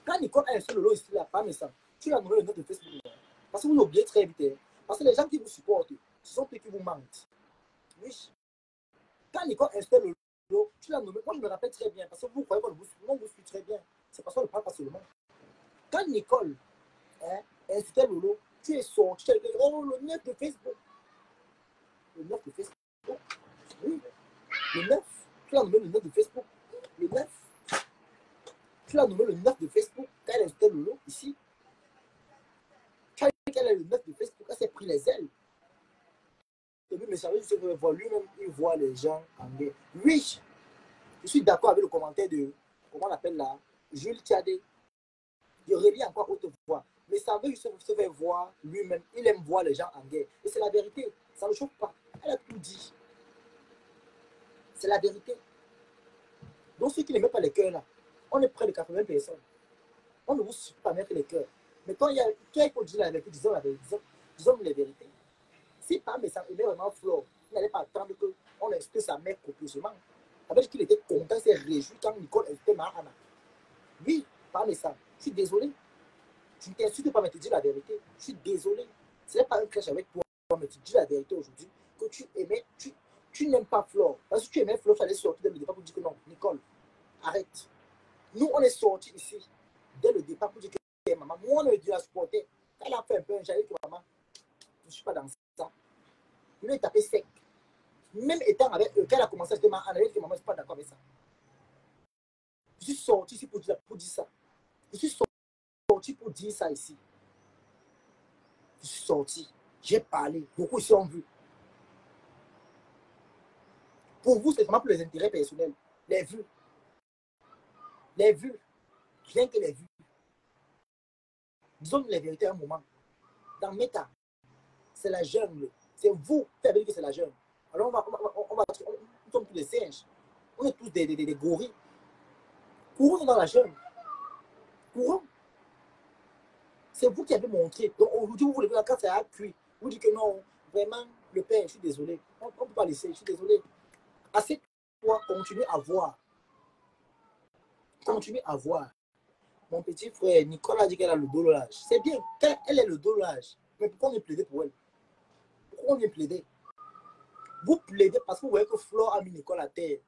Quand Nicole a installé Lolo ici, là, pas méchant, tu l'as nommé le nom de Facebook. Parce que vous l'oubliez très vite. Hein. Parce que les gens qui vous supportent, ce sont ceux qui vous mentent. Oui. Quand Nicole installe Lolo, tu l'as nommé. Moi, je me rappelle très bien. Parce que vous croyez qu'on vous suit très bien. C'est parce qu'on ne parle pas seulement. Quand Nicole installe Lolo, tu es sorti. Tu as dit, oh, le 9 de Facebook. Le 9 de Facebook. Oui. Le 9. Tu l'as nommé le 9 de Facebook. Le 9. Tu l'as nommé le 9 de Facebook. Quand elle installe Lolo, ici. Quand elle est le 9 de Facebook, elle s'est pris les ailes. Et lui, mes services, lui-même, il voit les gens en guerre. Oui, je suis d'accord avec le commentaire de, comment on appelle là, Jules Thiadé. Il relie encore haute voix. Mais ça veut juste se faire voir lui-même. Il aime voir les gens en guerre. Et c'est la vérité. Ça ne le chauffe pas. Elle a tout dit. C'est la vérité. Donc, ceux qui ne mettent pas les cœurs là, on est près de 80 personnes. On ne vous suit pas mettre les cœurs. Mais quand il faut dire la vérité, disons la vérité, disons les vérités. Si par mes ça aimait vraiment Flore, il n'allait pas attendre qu'on insulte sa mère copieusement. Avec qu'il était content, il s'est réjoui quand Nicole insultait Mahana. Oui, par mes ça. Je suis désolé. Je ne t'insulte pas, mais tu dis la vérité. Je suis désolé. Ce n'est pas un clash avec toi, mais tu dis la vérité aujourd'hui. Que tu aimais, tu n'aimes pas Flore. Parce que tu aimais Flore, tu allais sortir dès le départ pour dire que non, Nicole, arrête. Nous, on est sortis ici dès le départ pour dire que maman, moi, on aurait dû la supporter. Elle a fait un peu un j'allais que maman, je ne suis pas dans ça. Il est tapé sec. Même étant avec eux, quand elle a commencé à se dire, maman, je ne suis pas d'accord avec ça. Je suis sorti ici pour dire ça. Je suis sorti pour dire ça ici. Je suis sorti. J'ai parlé. Beaucoup ici ont vu. Pour vous, c'est vraiment pour les intérêts personnels. Les vues. Les vues. Rien que les vues. Disons les vérités à un moment. Dans Meta, c'est la jungle. C'est vous qui avez dit que c'est la jungle. Alors nous sommes tous des singes. On est tous des gorilles. Courons dans la jungle. Courons. C'est vous qui avez montré. Donc aujourd'hui, vous voulez que la carte a cuit. Vous dites que non, vraiment, le père, je suis désolé. On ne peut pas laisser, je suis désolé. Assez toi, continue à voir. Continue à voir. Mon petit frère, Nicolas a dit qu'elle a le dos large. C'est bien, elle est le dos large. Mais pourquoi on vient plaider pour elle? Pourquoi on vient plaider? Vous plaidez parce que vous voyez que Flore a mis Nicole à terre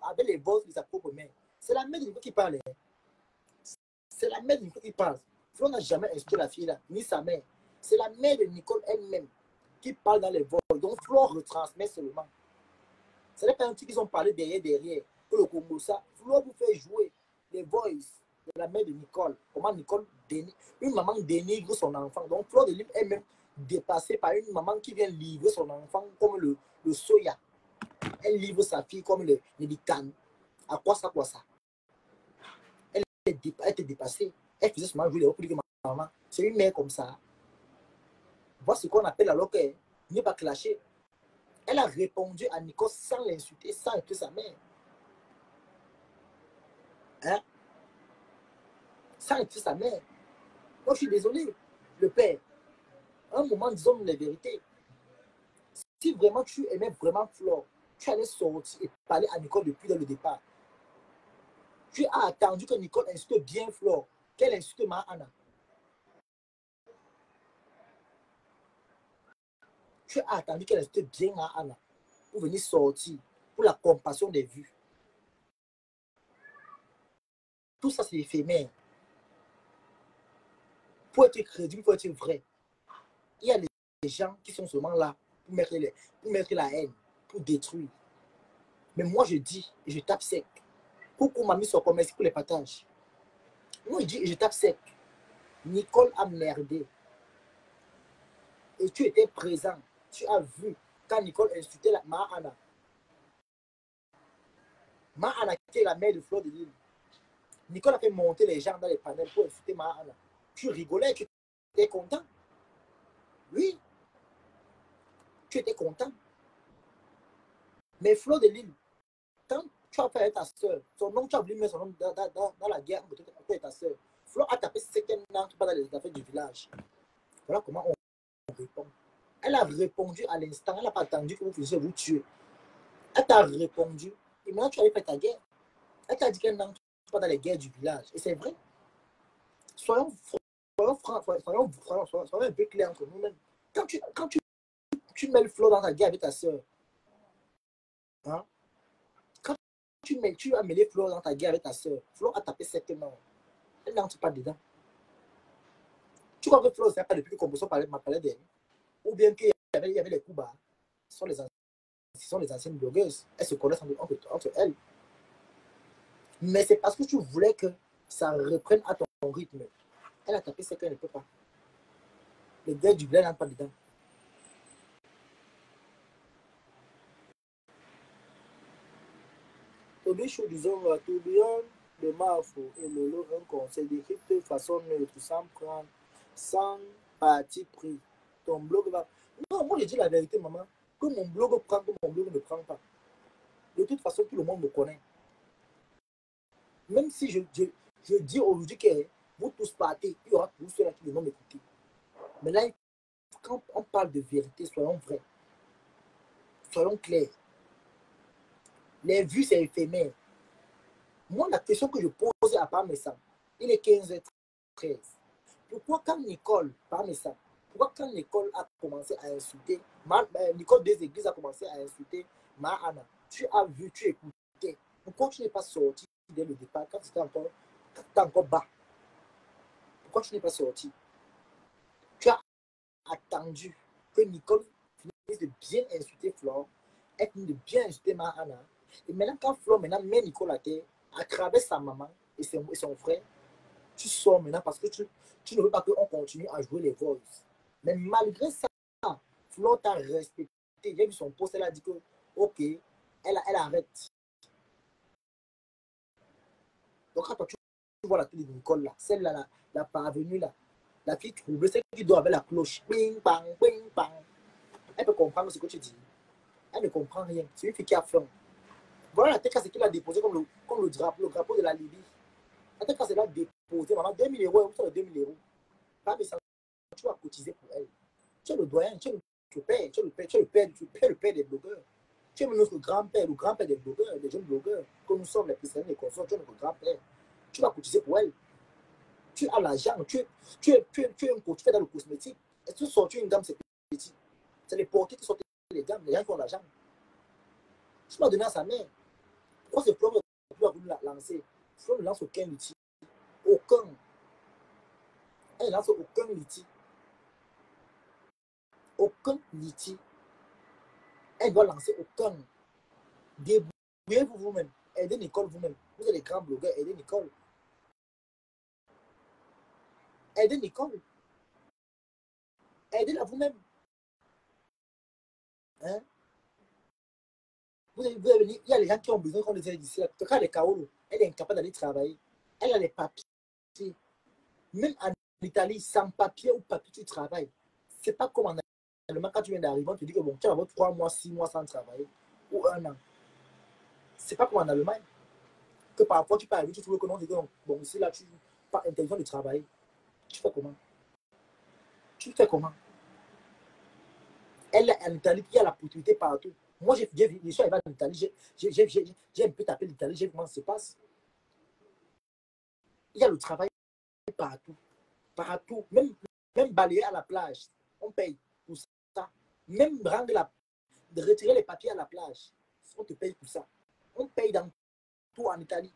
avec les votes de sa propre mère. C'est la mère de Nicole qui parle. Hein. C'est la mère de Nicole qui parle. Flore n'a jamais insulté la fille là, ni sa mère. C'est la mère de Nicole elle-même qui parle dans les vols. Donc Flore retransmet seulement. Ce n'est pas un truc qu'ils ont parlé derrière. Que le Congo, ça. Flore vous fait jouer les voices de la mère de Nicole. Comment Nicole dénigre. Une maman dénigre son enfant. Donc Flore de Lime est même dépassée par une maman qui vient livrer son enfant comme le soya. Elle livre sa fille comme le bican. À quoi ça? Elle était dépassée. Elle faisait seulement jouer les pour dire que maman, c'est une mère comme ça. Voilà ce qu'on appelle alors qu'elle n'est pas clashée. Elle a répondu à Nicole sans l'insulter, sans insulter sa mère. Hein? Sans insulter sa mère. Moi, je suis désolé. Le père, à un moment, disons les vérités. Si vraiment tu aimais vraiment Flore, tu allais sortir et parler à Nicole depuis le départ. Tu as attendu que Nicole insulte bien Flore, qu'elle insulte Mahana. Tu as attendu qu'elle insulte bien Mahana pour venir sortir, pour la compassion des vues. Tout ça, c'est éphémère. Pour être crédible, pour être vrai, il y a des gens qui sont seulement là pour mettre la haine, pour détruire. Mais moi, je dis et je tape sec. Coucou, mamie, sur merci pour les partages. Moi, je dis et je tape sec. Nicole a merdé. Et tu étais présent. Tu as vu quand Nicole insultait la Mahana. Mahana qui est la mère de Fleur de Lille. Nicole a fait monter les gens dans les panels pour insulter Mahana. Tu rigolais, tu étais content. Oui, tu étais content. Mais Fleur de Lille, quand tu as fait avec ta soeur, son nom, tu as oublié mettre son nom dans la guerre entre toi et ta soeur. Fleur a tapé 5 ans dans les affaires du village. Voilà comment on répond. Elle a répondu à l'instant, elle n'a pas attendu que vous puissiez vous tuer. Elle t'a répondu, et maintenant tu allais faire ta guerre. Elle t'a dit qu'elle n'entre pas dans les guerres du village. Et c'est vrai. Soyons francs, soyons un peu clairs entre nous-mêmes. Quand tu mets le flot dans ta guerre avec ta soeur, hein? Quand tu as mêlé Flo dans ta guerre avec ta soeur, Flo a tapé 7 morts. Elle n'entre pas dedans. Tu crois que Flo, c'est pas depuis que Comboso parlait d'elle? Ou bien qu'il y avait les coups bas? Ce sont les anciennes blogueuses. Elles se connaissent entre elles. Mais c'est parce que tu voulais que ça reprenne à ton rythme. Elle a tapé ce qu'elle ne peut pas. Les gars du blé n'entrent pas dedans. Tobichou, disons, tourbillon de Mafo et Lolo, un conseil d'équipe de façon neutre, sans parti pris. Ton blog va. Non, moi je dis la vérité, maman. Que mon blog prend, que mon blog ne prend pas. De toute façon, tout le monde me connaît. Même si je dis aujourd'hui que vous tous partez, il y aura tous ceux-là qui vont m'écouter. Mais là, quand on parle de vérité, soyons vrais. Soyons clairs. Les vues, c'est éphémère. Moi, la question que je pose à Parmesan, il est 15h13. Pourquoi quand Nicole, Parmesan, pourquoi quand Nicole a commencé à insulter, Nicole des Églises a commencé à insulter Mahana, tu as vu, tu écoutais. Pourquoi tu n'es pas sorti dès le départ quand tu étais encore bas? Pourquoi tu n'es pas sorti? Tu as attendu que Nicole finisse de bien insulter Flore, elle finisse de bien insulter Mahana. Et maintenant, quand Flore met Nicole à terre, à travers sa maman et son frère, tu sors maintenant parce que tu ne veux pas qu'on continue à jouer les voices. Mais malgré ça, Flo t'a respecté. J'ai vu son post, elle a dit que, ok, elle arrête. Donc, quand tu vois la fille de Nicole là, celle-là, la parvenue là, la fille troublée, celle qui doit avec la cloche, ping, pang, ping, pang. Elle peut comprendre ce que tu dis. Elle ne comprend rien. C'est une fille qui a faim. Voilà la tête c'est qu'il a déposé comme le drapeau de la Libye. La tête c'est là déposé, maman, 2000 euros, vous savez, 2000 euros. Pas mais ça, tu vas cotiser pour elle. Tu es le doyen, tu es le père des blogueurs. Tu es notre grand-père, le grand-père des blogueurs, des jeunes blogueurs, que nous sommes les spécialistes des consorts, tu es notre grand-père. Tu vas cotiser pour elle. Tu as l'argent, tu es un coach, tu fais dans le cosmétique. Et tu sors une gamme, c'est petit. C'est les portiers qui sortent les gammes, les gens qui ont l'argent. Tu vas donner à sa mère. Pourquoi ce plan ne peut pas lancer? Flo ne lance aucun outil. Aucun. Elle ne lance aucun outil. Aucun outil. Elle doit lancer aucun. Débrouillez-vous vous-même. Aidez Nicole vous-même. Vous êtes les grands blogueurs. Aidez Nicole. Aidez Nicole. Aidez-la vous-même. Hein? Vous allez venir. Il y a les gens qui ont besoin qu'on les aide ici. Quand elle est KO, elle est incapable d'aller travailler. Elle a les papiers. Même en Italie, sans papier ou papier, tu travailles. C'est pas comme en Allemagne, quand tu viens d'arriver, on te dit que bon, tu vas avoir 3 mois, 6 mois sans travailler. Ou 1 an. C'est pas comme en Allemagne. Que parfois tu peux arriver, tu trouves que non, bon, ici là, tu n'as pas intention de travailler. Tu fais comment? Tu fais comment? Elle est en Italie, il y a la possibilité partout. Moi, je suis arrivé en Italie, j'ai un peu tapé l'Italie, j'ai vu comment ça se passe. Il y a le travail partout. Partout. Même balayer à la plage, on paye pour ça. Même de retirer les papiers à la plage, on te paye pour ça. On paye dans tout en Italie.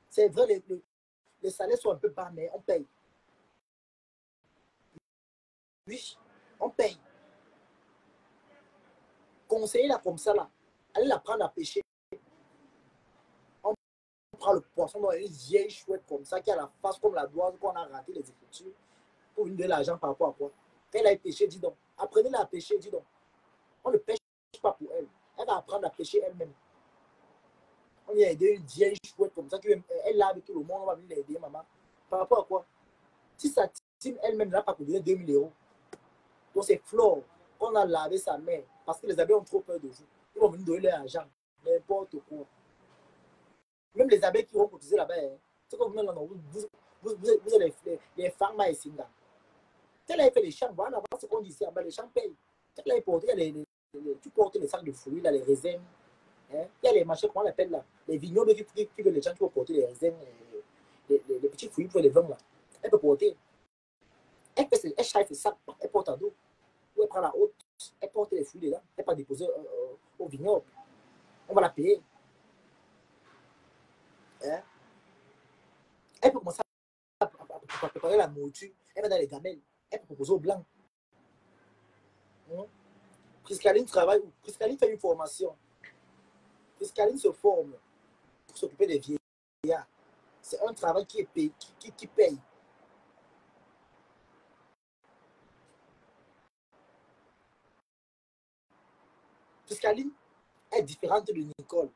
C'est vrai, les salaires sont un peu bas, mais on paye. Oui, on paye. Conseiller là comme ça, là, allez la prendre à pêcher. On prend le poisson dans une vieille chouette comme ça, qui a la face comme la doigt, qu'on a raté les écritures, pour lui donner l'argent par rapport à quoi? Quand elle a pêché, dis donc. Apprenez-la à pêcher, dis donc. On ne pêche pas pour elle. Elle va apprendre à pêcher elle-même. On lui a aidé une vieille chouette comme ça, elle lave tout le monde, on va venir l'aider, maman. Par rapport à quoi? Si sa team elle-même n'a pas pour donner 2000 euros, donc c'est Flore qu'on a lavé sa mère parce que les abeilles ont trop peur de vous. Ils vont venir donner leur argent. N'importe quoi. Même les abeilles qui vont cotiser là-bas, hein, c'est comme vous êtes les femmes à Essinga. Quand elle a fait les champs, voilà ce qu'on dit ici en bas, les champs payent. Quand elle a porté, tu portes les sacs de fruits, là, les raisins. Hein? Il y a les machins, comment on appelle là? Les vignobles qui que les gens qui vont porter les raisins, les petits fruits pour les vins là. Elle peut porter. Elle chauffe le sac, elle porte à dos. Ou elle prend la haute, elle porte les fruits dedans, elle peut déposer au vignoble. On va la payer. Hein? Elle peut commencer à préparer la nourriture. Elle va dans les gamelles. Elle peut proposer aux blancs. Priscaline travaille où? Priscaline fait une formation. Priscaline se forme pour s'occuper des vieillards. C'est un travail qui est payé, qui paye. Priscaline est différente de Nicole.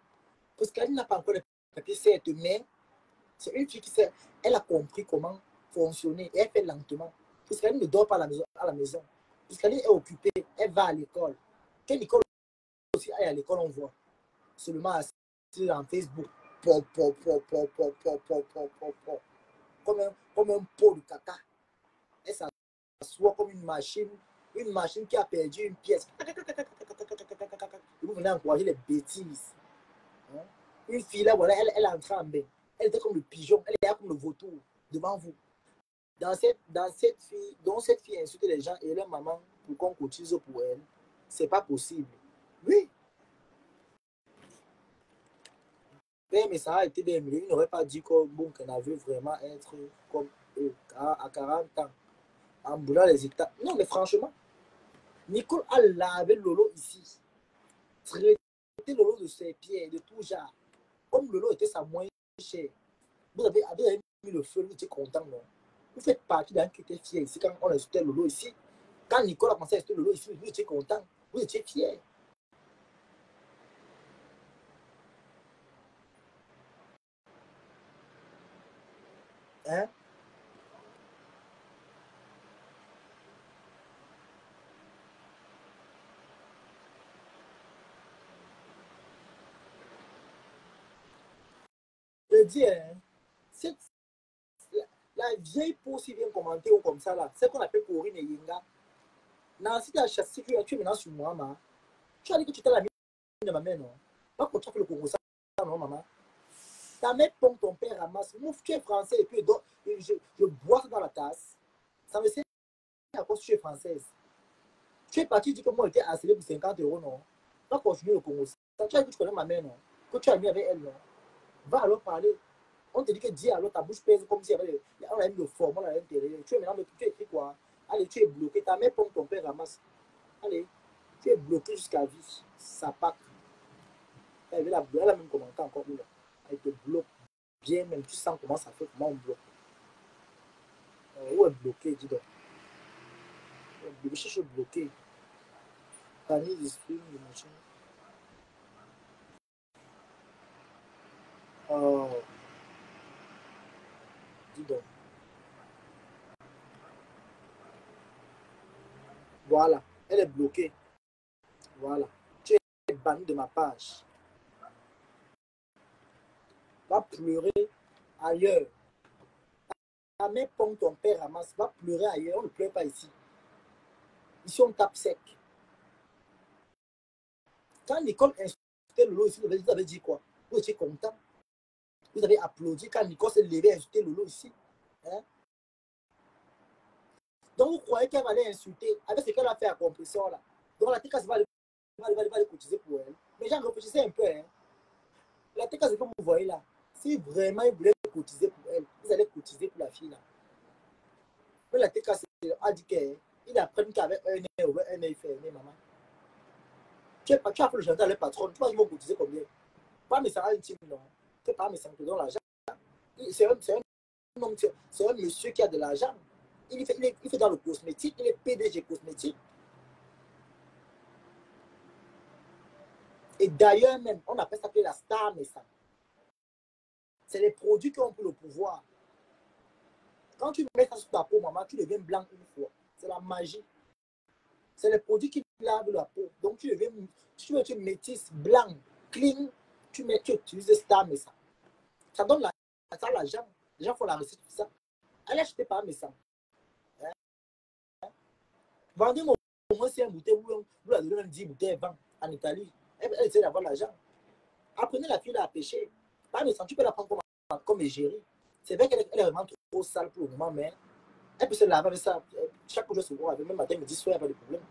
Priscaline n'a pas encore les papiers, certes, mais c'est une fille qui sait, elle a compris comment fonctionner et elle fait lentement. Priscaline ne dort pas à la maison. Priscaline est occupée, elle va à l'école. Quand Nicole aussi aille à l'école, on voit. Seulement assis en Facebook. Comme un pot de caca. Elle s'assoit comme une machine qui a perdu une pièce. Et vous venez encourager les bêtises. Hein? Une fille là, voilà, elle est entrée en bain. Elle était comme le pigeon, elle est comme le vautour devant vous. Cette fille insulte les gens et leur maman pour qu'on cotise pour elle, c'est pas possible. Oui. Mais ça a été bien mieux. Il n'aurait pas dit qu'elle avait vraiment être comme eux à 40 ans, en boulant les états. Non, mais franchement, Nicole a lavé Lolo ici, traité Lolo de ses pieds, de tout genre. Comme Lolo était sa moins chère, vous avez mis le feu, vous étiez content, non? Vous faites partie d'un qui était fier ici quand on a insulté Lolo ici. Quand Nicole a commencé à insulter Lolo ici, vous étiez content, vous étiez fier. Hein? Je dis, hein, la vieille peau si vient commenter ou comme ça là, c'est qu'on appelle Corinne et Yenga. Nancy t'a chassé, tu es maintenant sur moi, maman. Tu as dit que tu étais la mienne de ma mère, non? Pas quand tu as fait le Congo, ça, non, maman. Ta mère pompe, ton père ramasse. Mouf, tu es français et puis je bois dans la tasse. Ça me sert à cause que tu es française. Tu es parti dire que moi j'étais harcelé pour 50 euros, non? Pas continuer le Congo. Tu as dit que tu connais ma mère, non? Que tu as mis avec elle, non? Va alors parler. On te dit que dis alors ta bouche pèse comme si on a mis le formol à l'intérieur. Tu es maintenant, tu écris quoi? Allez, tu es bloqué. Ta mère pompe, ton père ramasse. Allez, tu es bloqué jusqu'à vie. Ça pack. Elle a même commenté encore là. Elle te bloque bien, même tu sens comment ça fait, comment on bloque. Où est bloqué, dis donc. Je cherche bloqué. Panier d'esprit, le machin. Oh, dis donc. Voilà, elle est bloquée. Voilà. Tu es banni de ma page. Va pleurer ailleurs. Ta mère pompe, ton père ramasse. Va pleurer ailleurs. On ne pleure pas ici. Ici, on tape sec. Quand Nicole insultait Lolo ici, vous avez dit quoi? Vous étiez content. Vous avez applaudi quand Nicole s'est levée et insulté Lolo ici. Hein? Donc, vous croyez qu'elle va aller insulter avec ce qu'elle a fait à compression là. Donc, la TKS va aller cotiser pour elle. Mais j'en réfléchissais un peu. Hein? La TKS que vous voyez là, si vraiment il voulait cotiser pour elle, vous allez cotiser pour la fille là. Mais la TKS a dit qu'il apprend qu'avec un œil fermé, maman. Tu as fait le chantage à le patron, tu vas ils vont cotiser combien? Pas mais ça a intime, non. C'est pas mes te donne l'argent. C'est un monsieur qui a de l'argent. Il fait dans le cosmétique, il est PDG cosmétique. Et d'ailleurs même, on appelle ça la star Messa. C'est les produits qui ont pris le pouvoir. Quand tu mets ça sur ta peau, maman, tu deviens blanc une fois. C'est la magie. C'est les produits qui lavent la peau. Donc tu deviens, tu veux être métisse, blanc, clean, tu utilises star Messa. Ça donne l'argent. Les gens font la recette pour ça. Allez acheter par Messa. Vendez-moi au moins 5 bouteilles, vous la donnez même 10 bouteilles en Italie. Elle essaie d'avoir l'argent. Apprenez la fille à pêcher. Par Messa, tu peux la prendre comme égérie. C'est vrai qu'elle est vraiment trop sale pour le moment, mais elle peut se laver avec ça. Chaque jour, je se vois avec, même matin, midi, soir, il n'y a pas de problème.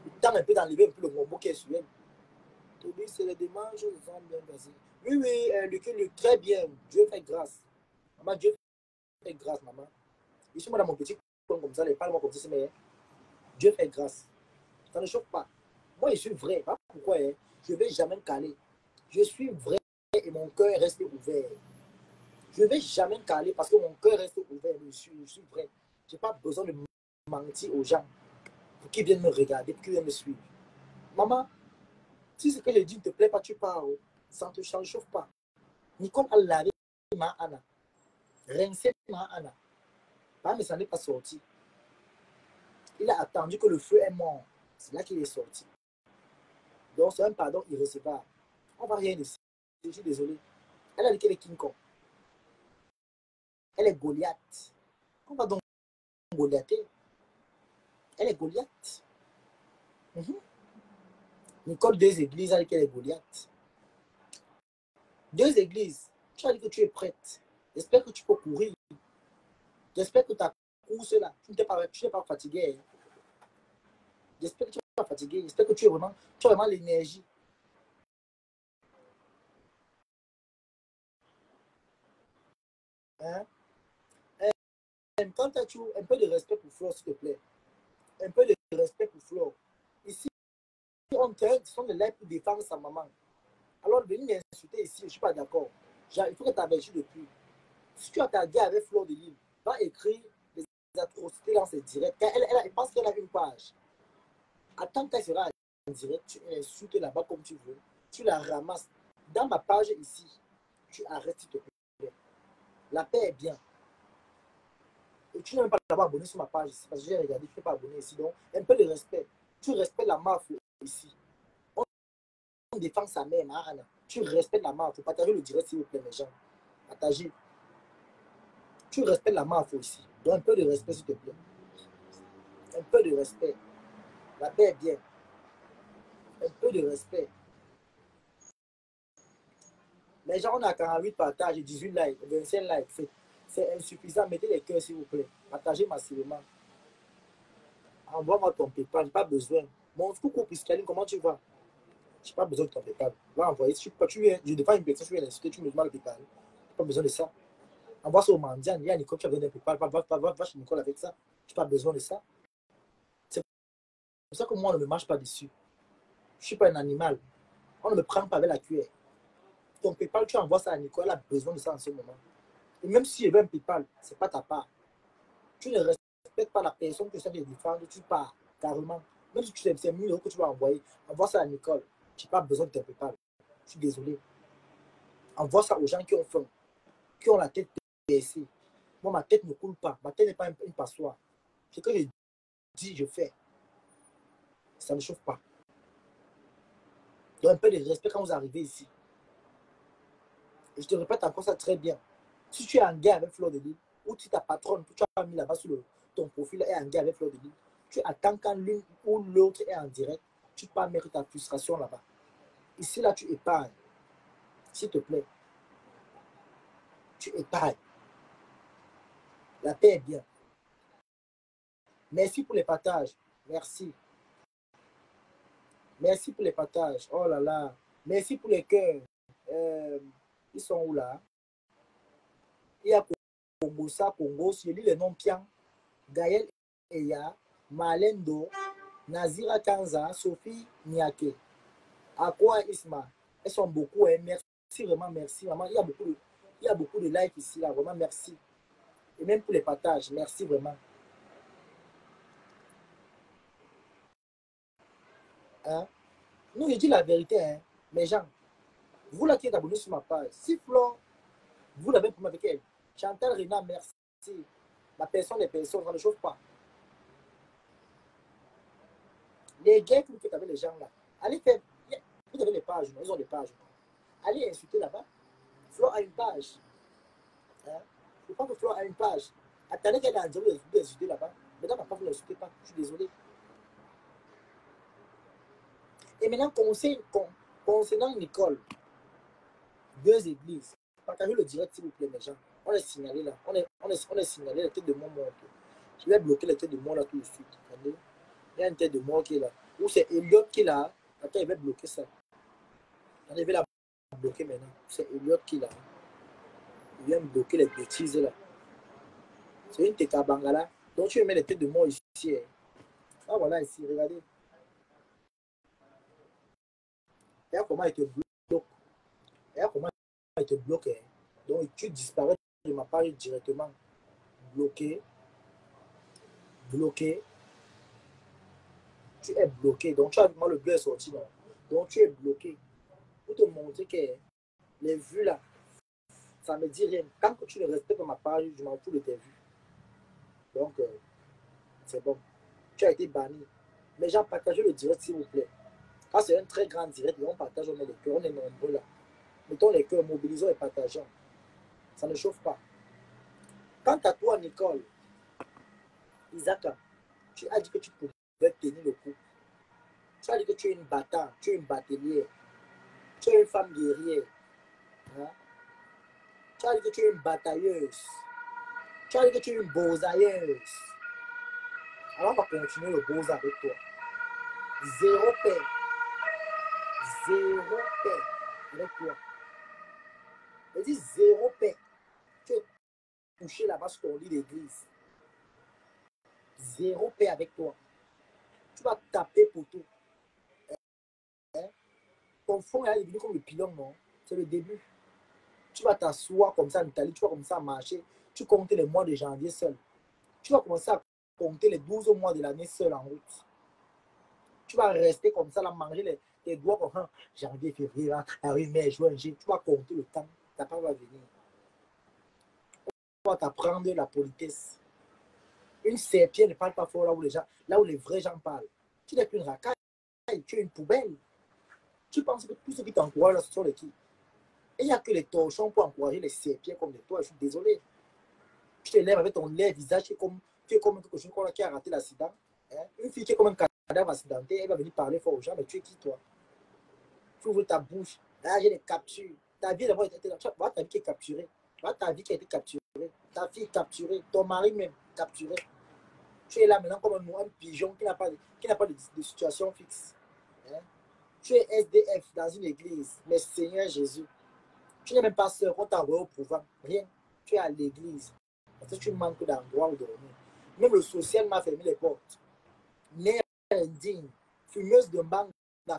Il tente un peu d'enlever un peu le gombo qui est sur elle. Oui, c'est les démarches, je sens bien passé. Oui, le très bien. Dieu fait grâce. Maman, Dieu fait grâce, maman. Ici, moi, dans mon petit coin comme ça, les parle moi comme ça, mais Dieu fait grâce. Ça ne choque pas. Moi, je suis vrai. Pas pourquoi je ne vais jamais me caler. Je suis vrai et mon cœur reste ouvert. Je ne vais jamais me caler parce que mon cœur reste ouvert. Je suis vrai. Je n'ai pas besoin de mentir aux gens pour qu'ils viennent me regarder, pour qu'ils viennent me suivre. Maman, si ce que je dis ne te plaît pas, tu pars. Ça ne te chauffe pas. Ni comme à laver ma Anna. Rincer ma Anna. Mais ça n'est pas sorti. Il a attendu que le feu est mort. C'est là qu'il est sorti. Donc c'est un pardon irrécevable. On ne va rien ici. Je suis désolé. Elle a dit qu'elle est King Kong. Elle est Goliath. On va donc Goliather. Elle est Goliath. Nicole, 2 églises, elle a dit qu'elle est Goliath. 2 églises. Tu as dit que tu es prête. J'espère que tu peux courir. J'espère que ta course là, tu n'es pas fatigué. J'espère que tu n'es pas fatigué. J'espère que tu as vraiment l'énergie. Hein? Quand tu as un peu de respect pour Flore, s'il te plaît. Un peu de respect pour Flore. Ici, on sont de l'air pour défendre sa maman. Alors, venir m'insulter ici, je ne suis pas d'accord. Il faut que tu avertisses depuis. Si tu as ta guerre avec Flore de Lille, va écrire des atrocités dans ses directs. Elle pense qu'elle a une page. Attends qu'elle sera en direct, tu insultes là-bas comme tu veux. Tu la ramasses. Dans ma page ici, tu arrêtes, s'il te plaît. La paix est bien. Et tu n'es même pas d'abord abonné sur ma page ici, parce que j'ai regardé, tu n'es pas abonné ici. Donc, un peu de respect. Tu respectes la mafia ici. On défend sa mère, Mahana. Tu respectes la mafia. Partagez le direct, s'il vous plaît, mes gens. Partagez. Tu respectes la mafia ici. Donc, un peu de respect, s'il te plaît. Un peu de respect. La paix est bien. Un peu de respect. Les gens, on a 48 partages, 18 likes, 25 likes. C'est insuffisant. Mettez les cœurs, s'il vous plaît. Partagez massivement. Envoie-moi ton PayPal. Je n'ai pas besoin. Mon coucou, Piscaline, comment tu vas? Je n'ai pas besoin de ton PayPal. Va envoyer. Si je défends une personne, je vais l'insulter, tu me demandes le PayPal. Je n'ai pas besoin de ça. Envoie ça au mendiant. Il y a Nicole, tu as besoin d'un PayPal. Va chez Nicole avec ça. Tu n'as pas besoin de ça. C'est pour ça que moi, on ne me marche pas dessus. Je ne suis pas un animal. On ne me prend pas avec la cuillère. Ton PayPal, tu envoies ça à Nicole. Elle a besoin de ça en ce moment. Et même si je veux un PayPal, ce n'est pas ta part. Tu ne respectes pas la personne que tu essaies de défendre, tu pars carrément. Même si tu sais, c'est 1000 € que tu vas envoyer, envoie ça à Nicole. Tu n'as pas besoin de ton PayPal. Je suis désolé. Envoie ça aux gens qui ont faim, qui ont la tête baissée. Moi, ma tête ne coule pas. Ma tête n'est pas une passoire. Ce que je dis, je fais. Ça ne chauffe pas. Donc, un peu de respect quand vous arrivez ici. Et je te répète encore ça très bien. Si tu es en guerre avec Flore de Lille, ou si ta patronne que tu as mis là-bas sur ton profil est en guerre avec Flore de Lille, tu attends quand l'une ou l'autre est en direct, tu peux pas mettre ta frustration là-bas. Ici, là, tu épargnes. S'il te plaît. Tu épargnes. La paix est bien. Merci pour les partages. Merci. Merci pour les partages. Oh là là. Merci pour les cœurs. Ils sont où là? Il y a Congo, je lis les noms Pian, Gaël Eya, Malendo, Nazira Kanza, Sophie Niake, Akwa Isma. Elles sont beaucoup, hein. Merci vraiment, merci. Vraiment, il y a beaucoup de likes ici, là. Vraiment, merci. Et même pour les partages, merci vraiment. Hein? Non, je dis la vérité, hein. Mes gens, vous là qui êtes abonné sur ma page, si Flo, vous l'avez pour avec elle. Chantal Rina, merci. La personne des personnes, ça ne chauffe pas. Les gains que vous faites avec les gens là, allez faire. Vous avez des pages, non? Ils ont des pages. Allez insulter là-bas. Flo a une page. Hein? Je crois que Flo a une page. Attendez qu'elle a un job d'insulter là-bas. Maintenant, ma part, vous ne l'insultez pas. Je suis désolé. Et maintenant, concernant Nicole, 2 églises, partagez le direct s'il vous plaît, mes gens. On est signalé là. On est signalé la tête de mon monde. Je vais bloquer la tête de moi là tout de suite. Attendez. Il y a une tête de moi qui est là. Ou c'est Elliot qui est là. Attends, il va bloquer ça. Attendez, il va la bloquer maintenant. C'est Elliot qui est là. Il vient me bloquer les bêtises là. C'est une tête à Bangala. Donc tu mets les têtes de moi ici. Ah voilà ici, regardez. Regarde comment il te bloque. Regarde comment il te bloque. Hein. Donc tu disparais de ma page directement. Bloqué. Bloqué. Tu es bloqué. Donc tu as vu comment le bleu est sorti là. Donc tu es bloqué. Pour te montrer que les vues là, ça ne me dit rien. Tant que tu ne respectes ma page, je m'en fous de tes vues. Donc c'est bon. Tu as été banni. Mais j'ai partagé le direct s'il vous plaît. Quand c'est un très grand direct, on partage, on met les cœurs, on est nombreux là. Mettons les cœurs, mobilisons et partageons. Ça ne chauffe pas. Quant à toi, Nicole, Isaka, tu as dit que tu pouvais tenir le coup. Tu as dit que tu es une battante, tu es une battelière, tu es une femme guerrière. Hein? Tu as dit que tu es une batailleuse. Tu as dit que tu es une bosailleuse. Alors on va continuer le bosa avec toi. Zéro paix. Zéro paix avec toi. Je dis zéro paix. Tu es couché là-bas sur ton lit d'église. Zéro paix avec toi. Tu vas taper pour tout. Hein? Ton front est devenu comme le pilon, non? C'est le début. Tu vas t'asseoir comme ça en Italie, tu vas commencer à marcher. Tu comptes les mois de janvier seul. Tu vas commencer à compter les 12 mois de l'année seul en route. Tu vas rester comme ça, là, manger tes doigts comme janvier, février, avril, mai, juin, juillet. Tu vas compter le temps. Ta part va venir. On va t'apprendre la politesse. Une serpillère ne parle pas fort là où les vrais gens parlent. Tu n'es plus une racaille, tu es une poubelle. Tu penses que tout ce qui t'encourage là, ce sont les qui? Et il n'y a que les torchons pour encourager les serpillères comme toi. Je suis désolé. Tu te lèves avec ton lait visage, tu es comme quelque chose qui a raté l'accident. Hein? Une fille qui est comme un cadavre accidenté, elle va venir parler fort aux gens, mais tu es qui toi? Tu ouvres ta bouche, là j'ai des captures. Ta vie d'abord été là. Voilà ta vie qui est capturée. Voilà ta vie qui a été capturée. Ta fille est capturée. Ton mari même capturé. Tu es là maintenant comme un pigeon qui n'a pas de situation fixe. Hein? Tu es SDF dans une église, mais Seigneur Jésus, tu n'es même pas seul, on t'a envoyé au prouvent. Rien. Tu es à l'église. Parce que tu manques d'endroit où dormir. Même le social m'a fermé les portes. Mère indigne, fumeuse de banga,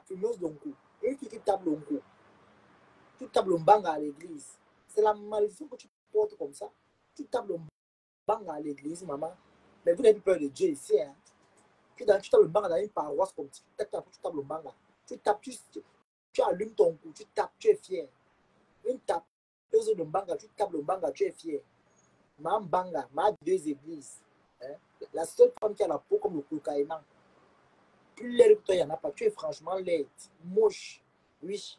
fumeuse d'onko. Une fille qui tape l'onko. Tu tapes le banga à l'église. C'est la malédiction que tu portes comme ça. Tu tapes le banga à l'église, maman. Mais vous n'avez plus peur de Dieu ici. Hein? Tu tapes le banga dans une paroisse comme ça. Tu tapes le banga. Tu tapes, tu allumes ton cou. Tu tapes, tu es fier. Une tapeuse de banga, tu tapes le banga, tu es fier. Ma banga, ma 2 églises. Hein? La seule femme qui a la peau comme le cocaïman. Plus laide que toi, il n'y en a pas. Tu es franchement laide, moche, riche.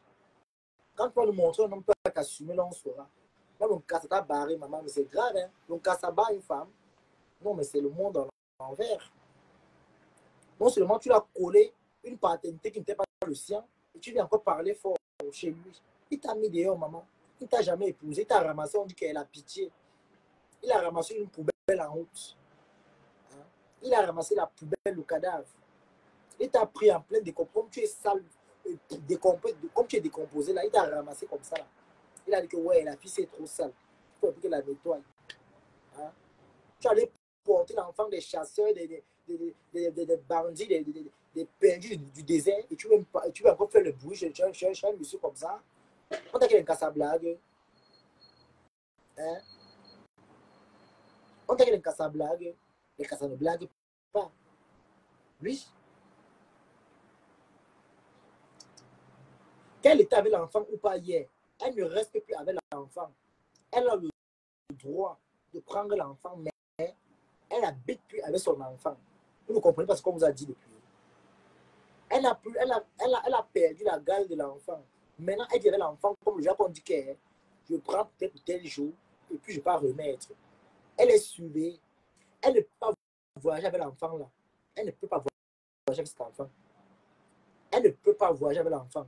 Quand tu vas nous montrer un homme, tu vas t'assumer, là, on saura. Là, mon cas, ça t'a barré, maman, mais c'est grave, hein. Donc, cas, ça barre une femme. Non, mais c'est le monde en l'envers. Non seulement tu l'as collé une paternité qui n'était pas le sien, et tu viens encore parler fort chez lui. Il t'a mis dehors, maman. Il t'a jamais épousé. Il t'a ramassé, on dit qu'elle a pitié. Il a ramassé une poubelle en route. Hein? Il a ramassé la poubelle, le cadavre. Il t'a pris en pleine décomposition. Comme tu es sale, comme tu es décomposé, là, il t'a ramassé comme ça. Là. Il a dit que ouais, la fille c'est trop sale. Il faut que la nettoie. Hein? Tu allais porter l'enfant des chasseurs, des bandits, des perdus du désert, et tu veux encore faire le bruit chez un monsieur comme ça. On t'a qu'elle casse sa blague. Hein? On t'a qu'elle casse sa blague. Les casse ne blague pas. Oui. Qu'elle était avec l'enfant ou pas hier, elle ne reste plus avec l'enfant. Elle a le droit de prendre l'enfant, mais elle n'habite plus avec son enfant. Vous ne comprenez pas ce qu'on vous a dit depuis. Elle a perdu la garde de l'enfant. Maintenant, elle dit avec l'enfant, comme le Japon dit qu'elle, je prends peut-être tel jour, et puis je ne vais pas remettre. Elle est suivie. Elle ne peut pas voyager avec l'enfant là. Elle ne peut pas voyager avec cet enfant. Elle ne peut pas voyager avec l'enfant.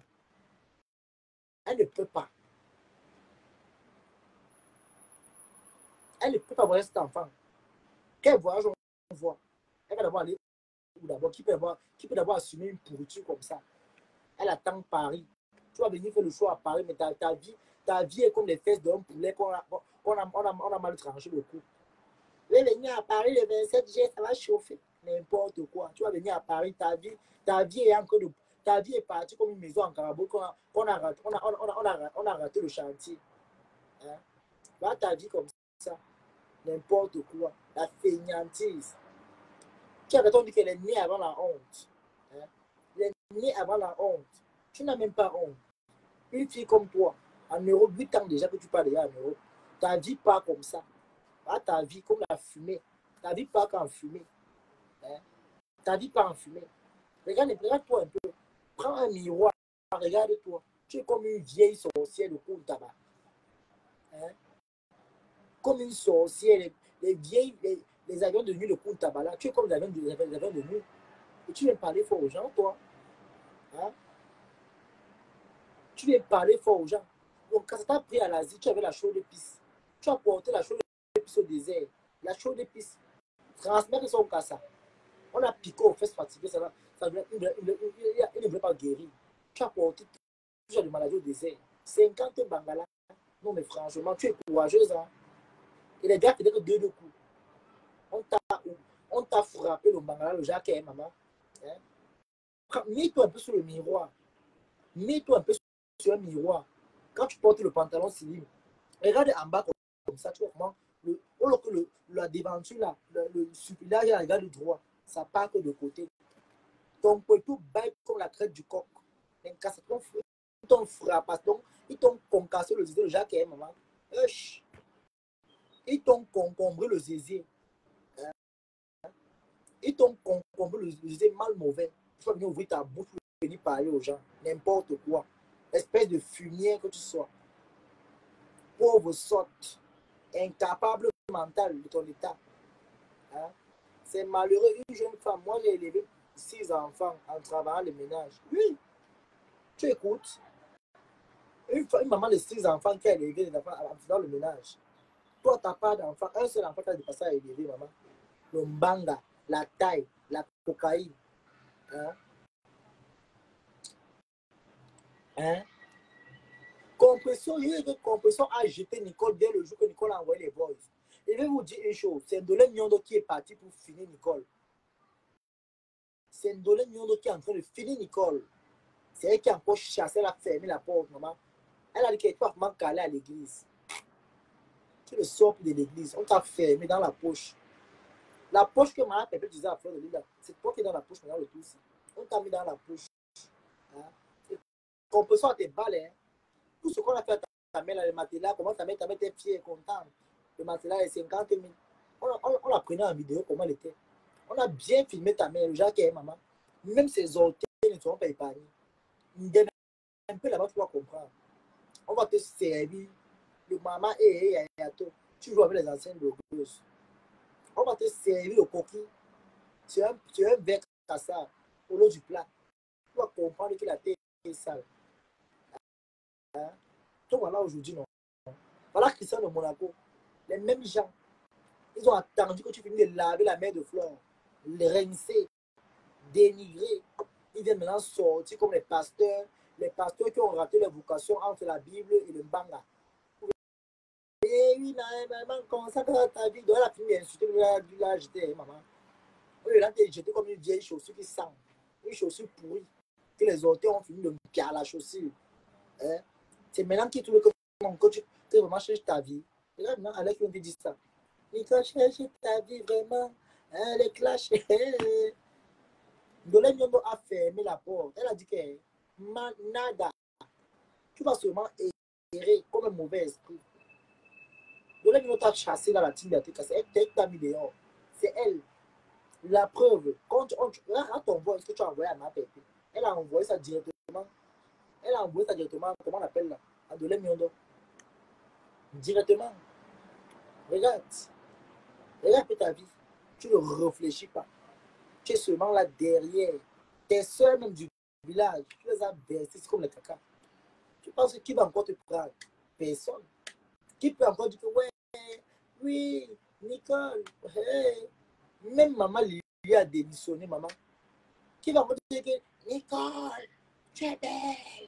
Elle ne peut pas. Elle ne peut pas voyager avec cet enfant. Quel voyage on voit? Elle va d'abord aller où d'abord? Qui peut d'abord assumer une pourriture comme ça? Elle attend Paris. Tu vas venir faire le choix à Paris, mais ta vie est comme les fesses d'un poulet qu'on a mal tranché le cou. Je vais venir à Paris le 27 juillet, ça va chauffer. N'importe quoi. Tu vas venir à Paris, ta vie est encore de. Ta vie est partie comme une maison en carabo qu'on a raté le chantier. Hein? Voilà ta vie comme ça. N'importe quoi. La fainéantise. Tu as dit qu'elle est née avant la honte. Hein? Elle est née avant la honte. Tu n'as même pas honte. Une fille comme toi, en Europe, 8 ans déjà que tu parles déjà en Europe, ta vie part comme ça. Ah, ta vie comme la fumée. Ta vie part qu'en fumée. Hein? Ta vie part en fumée. Regarde-toi un peu. Prends un miroir, regarde-toi. Tu es comme une vieille sorcière de coup de tabac. Hein? Comme une sorcière. Les avions de nuit de coup de tabac là. Tu es comme les avions de nuit. Et tu viens parler fort aux gens, toi. Hein? Tu viens parler fort aux gens. Donc, quand ça t'a pris à l'Asie, tu avais la chaude d'épices. Tu as porté la chaude d'épices au désert. La chaude d'épices. Transmettre son cassa. On a piqué aux fesses fatiguées. Il ne voulait pas guérir. Tu as porté tu as de maladie au désert. 50 Bangala. Non, mais franchement, tu es courageuse. Hein? Et les gars, tu n'as que deux coups. On t'a frappé le Bangala, le Jacques et maman. Hein? Mets-toi un peu sur le miroir. Mets-toi un peu sur un miroir. Quand tu portes le pantalon slim, regarde en bas comme ça, tu vois comment la déventure là, le suppliage à regarde droit, ça part que de côté. Ton poitou baille comme la crête du coq. Ils t'ont frappé, ils t'ont concassé le zézé, le Jacques et maman. Ils t'ont concombré le zézé. Ils t'ont concombré le zézé mal mauvais. Tu vas venir ouvrir ta bouche pour venir parler aux gens. N'importe quoi. Espèce de fumier que tu sois. Pauvre sorte. Incapable mental de ton état. Hein? C'est malheureux. Une jeune femme, moi j'ai élevé 6 enfants en travaillant le ménage. Oui. Tu écoutes. Une maman de 6 enfants qui a élevé les enfants en faisant le ménage. Toi, tu n'as pas d'enfant. Un seul enfant qui a dépassé à élever, maman. Le mbanga, la taille, la cocaïne. Hein? Hein? Compression, il y a une compression à jeter Nicole dès le jour que Nicole a envoyé les boys. Et je vais vous dire une chose. C'est Ndolé Nyondo qui est parti pour finir Nicole. C'est Ndolé Nyondo qui est en train de finir Nicole. C'est elle qui a encore chassé, elle a fermé la porte, maman. Elle a dit qu'elle n'est pas vraiment calée à l'église. Tu le sors de l'église, on t'a fermé dans la poche. La poche que Maman Pépé disait à Fleur de Lille, c'est toi qui es dans la poche maintenant le tout ici. On t'a mis dans la poche. Hein? Compression à tes balles. Hein? Tout ce qu'on a fait à ta mère, le matelas, comment ta mère était fière et contente. Le matelas est 50 000. On l'a pris en vidéo, comment elle était. On a bien filmé ta mère, le Jacques et maman. Même ses orteils ne seront pas épargnés. Un peu là-bas, tu vas comprendre. On va te servir. Le maman et tu joues avec les anciennes blogueuses. On va te servir le coquille. C'est un verre cassard au lot du plat. Tu vas comprendre que la tête est sale. Hein? Toi, voilà aujourd'hui, non. Voilà Christian de Monaco. Les mêmes gens. Ils ont attendu que tu finisses de laver la mer de fleurs. Les rincer. Dénigrer. Ils viennent maintenant sortir comme les pasteurs qui ont raté leur vocation entre la Bible et le Mbanga. Et oui, maman, comment ça que ta vie doit la finir d'insulter, la jeter, maman. Oui, là, tu es jeté comme une vieille chaussure qui sent. Une chaussure pourrie. Que les orteils ont fini de me piquer à la chaussure. Hein? C'est maintenant qu'il trouve que tu vraiment cherches ta vie. Regarde maintenant, Alex vient te dire ça. Nicole cherche ta vie vraiment. Hein, les clashs. Dolé Nyondo a fermé la porte. Elle a dit que nada. Tu vas seulement errer comme un mauvais esprit. Dolé Nyondo t'a chassé dans la team d'Afrique. Elle t'a mis dehors. C'est elle. La preuve, quand ton voix, est-ce que tu as envoyé à ma pépé? Elle a envoyé ça directement. Elle a envoyé ça directement, comment on appelle là? À Dolé Nyondo. Directement. Regarde. Regarde ta vie. Tu ne réfléchis pas. Tu es seulement là derrière. Tes soeurs même du village, tu les as versés, c'est comme le caca. Tu penses que qui va encore te prendre? Personne. Qui peut encore dire que ouais, oui, Nicole, hey. Même maman lui a démissionné, maman. Qui va encore dire que Nicole, tu es belle.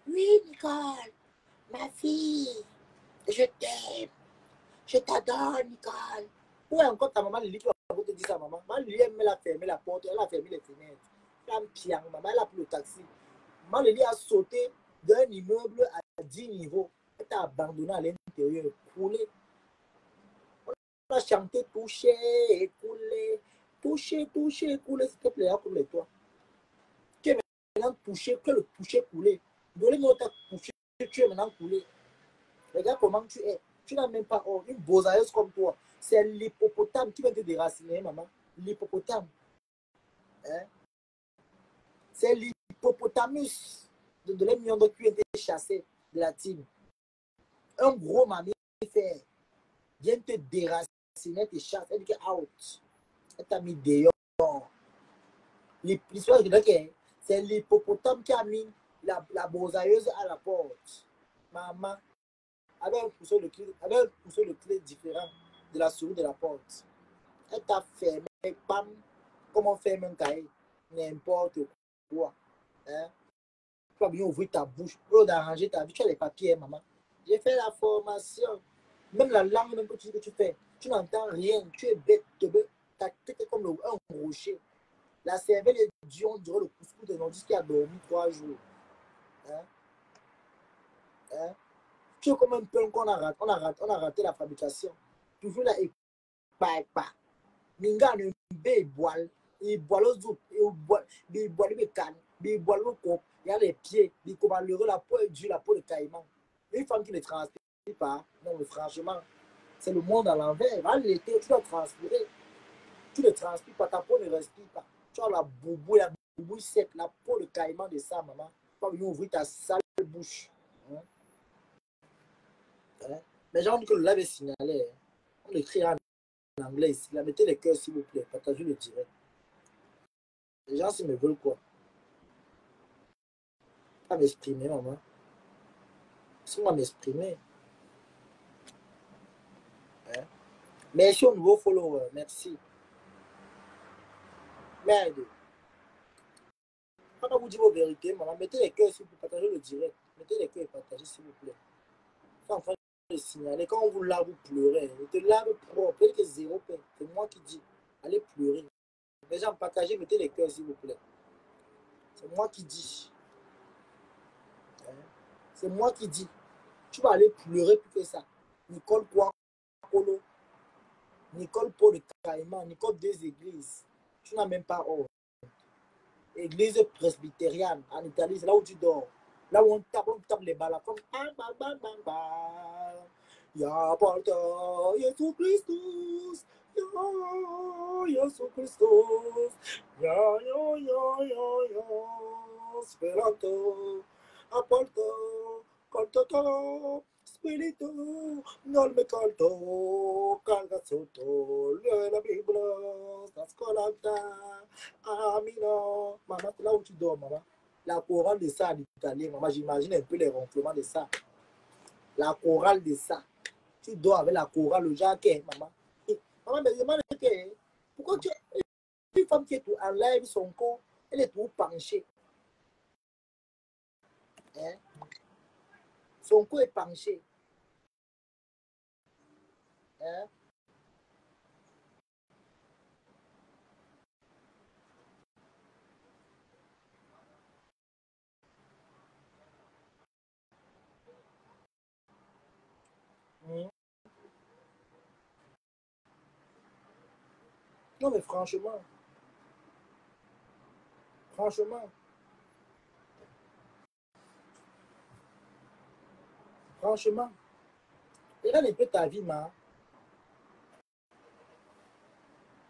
Oui, Nicole, ma fille, je t'aime. Je t'adore, Nicole. Où est encore ta maman Lily qui va encore te dire ça, maman? Maman Lily, elle a fermé la porte, elle a fermé les fenêtres. Elle a un piano, maman, elle a pris le taxi. Maman Lily a sauté d'un immeuble à 10 niveaux. Elle t'a abandonné à l'intérieur, coulé. On a chanté, touché, coulé. Touché, touché, coulé, s'il te plaît, comme les toi. Tu es maintenant touché, que le touché, coulé. Donne-moi ta touché, tu es maintenant coulé. Regarde comment tu es. Tu n'as même pas une bosailleuse comme toi. C'est l'hippopotame qui vient te déraciner, maman. L'hippopotame. Hein? C'est l'hippopotamus de l'Emiondo qui vient te chasser de la team. Un gros mammifère vient te déraciner, te chasse. Elle dit out. Elle t'a mis dehors. L'histoire c'est l'hippopotame qui a mis la bosailleuse à la porte. Maman. Avec un pousseau de clé différent de la souris de la porte. Elle t'a fermé, pam, comme on ferme un cahier, n'importe quoi. Hein? Tu vas bien ouvrir ta bouche, pour d'arranger ta vie, tu as les papiers, maman. J'ai fait la formation. Même la langue même que tu fais, tu n'entends rien, tu es bête, ta tête est comme un rocher. La cervelle est dure, on dirait le couscous de Nordis qui a dormi 3 jours. Hein? Hein? Tu es comme un peu qu'on a raté, on a raté la fabrication. Toujours là, et pas. Minga ne be boile, il boit le zoup, il boit le canne, il boit le cop, il y a les pieds, il commence le la peau est dure, la peau de caïman. Une femme qui ne transpire pas, non, mais franchement, c'est le monde à l'envers. À l'été, tu dois transpirer. Tu ne transpires pas, ta peau ne respire pas. Tu as la boubou sec, la peau de caïman de ça, maman. Tu vas venir ouvrir ta sale bouche. Hein? Hein? Mais j'ai envie que le lave est signalé. Hein? On écrit en anglais ici. Là, mettez les cœurs, s'il vous plaît. Partagez le direct. Les gens, s'ils me veulent quoi? Pas m'exprimer, maman. Laisse-moi m'exprimer. Hein? Merci au nouveau follower. Merci. Merde. Quand on vous dit vos vérités, maman, mettez les cœurs, s'il vous plaît. Partagez le direct. Mettez les cœurs et partagez, s'il vous plaît. C'est en train de signaler. Quand on vous lave, vous pleurez. On te lave propre. Peut-être que zéro pain. C'est moi qui dis. Allez pleurer. Les gens, partagez, mettez les cœurs, s'il vous plaît. C'est moi qui dis. Hein? C'est moi qui dis. Tu vas aller pleurer plus que ça. Nicole Kouakolo, Nicole Paul de Caïman, Nicole des églises. Tu n'as même pas honte. Église presbytérienne en Italie, c'est là où tu dors. Là où on tape les balles comme bang, bang, bang, bang, bang. Ya porta, Jésus Christus. Ya, Jésus Christus. Ya, ya, ya, ya, ya. Speranto. Aporto. Cantato. Spirito. Non me canto. Carga sotto. La Bibbia. La scolata. Amina. Maman, c'est là où tu dors, maman. La chorale de ça en italien, maman, j'imagine un peu les ronflements de ça. La chorale de ça. Tu dors avec la chorale, le genre qui maman. Maman me demande pourquoi tu es une femme qui est tout en live, son corps, elle est tout penchée. Hein? Son corps est penché. Hein? Non, mais franchement, franchement, franchement, regarde un peu ta vie, ma.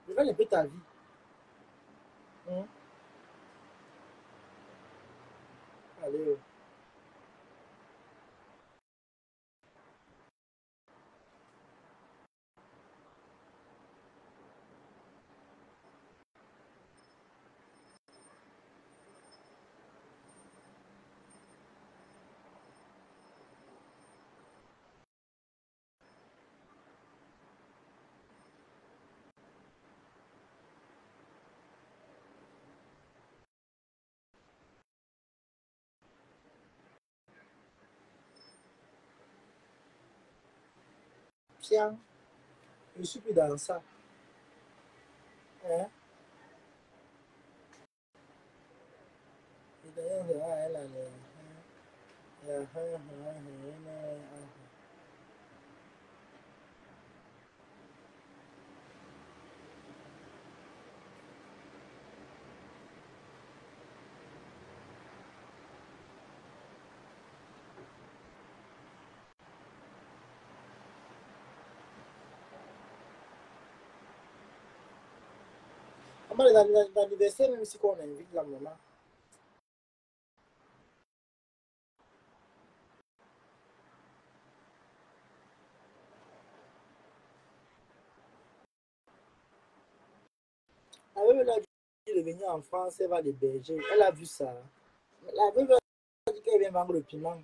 Regarde un peu ta vie. Hein? Allez, oh. Tiens, je suis plus dans ça. Hein? Comment l'anniversaire, même si on invite la maman. La veuve a dit de venir en France, elle va l'héberger. Elle a vu ça. La veuve a dit qu'elle vient vendre le piment.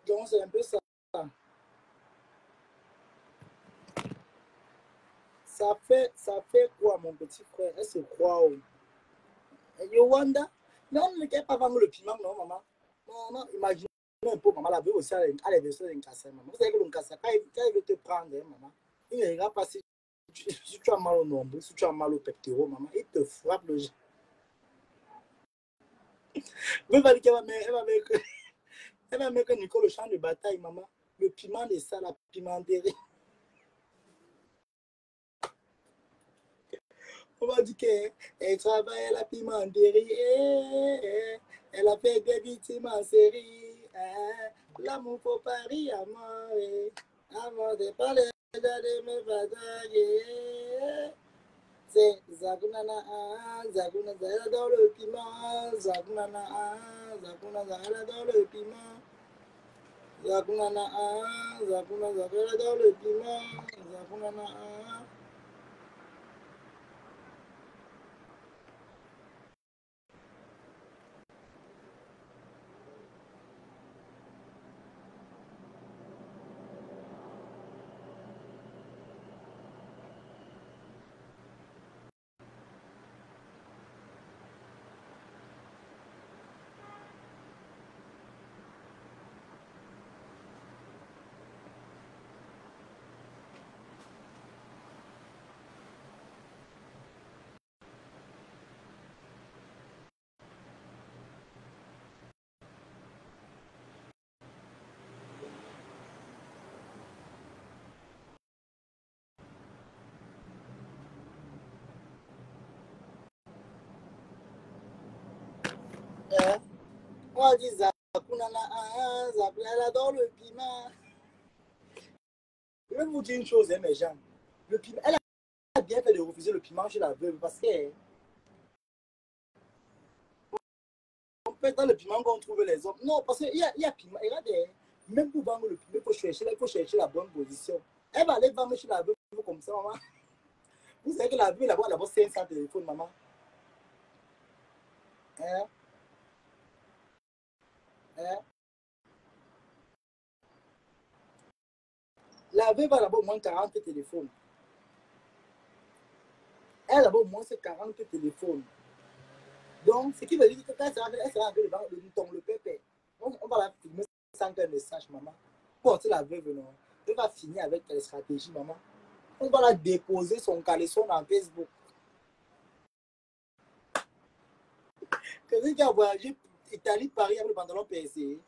Donc c'est un peu ça. Ça fait quoi, mon petit frère? Elle se croit où? Yowanda? Non, on ne peut pas vendre le piment, non, maman. Non, non, imagine un peu, maman, la veut aussi à l'anniversaire d'un casseur, maman. Vous savez que le casseur, quand il veut te prendre, hein, maman, il ne regarde pas si tu as mal au nombril, si tu as mal au pectoraux, maman, il te frappe le jeu. Elle va dire elle va mettre Nicole au champ de bataille, maman. Le piment de ça, la pimenterie. On va dire qu'elle travaille à la pimenterie. Elle a fait des victimes en série. L'amour pour Paris à mort. Avant de parler de me fatiguer. C'est Zagunana, Zaguna, elle dans le piment. Zagunana, Zaguna, elle dans le piment. Zagunana, Zaguna, elle dans le piment. Zagunana, On dit Zakunana, elle adore le piment. Je vais vous dire une chose, hein, mes gens. Le piment, elle a bien fait de refuser le piment chez la veuve parce que on peut dans le piment qu'on trouve les hommes. Non, parce qu'il y a piment. Regardez, même pour vendre le piment, il faut chercher la bonne position. Elle va aller vendre chez la veuve comme ça, maman. Vous savez que la veuve, elle a d'abord 500 téléphones, maman. Hein? Hein? La veuve a d'abord au moins 40 téléphones. Elle a au moins 40 téléphones. Donc, ce qui veut dire que quand elle sera devant le pépé, on va la filmer sans qu'un message, maman. Porter la veuve, non. Elle va finir avec quelle stratégie, maman. On va la déposer son caleçon dans Facebook. Quelqu'un qui a voyagé Italie, Paris avec le pantalon percé.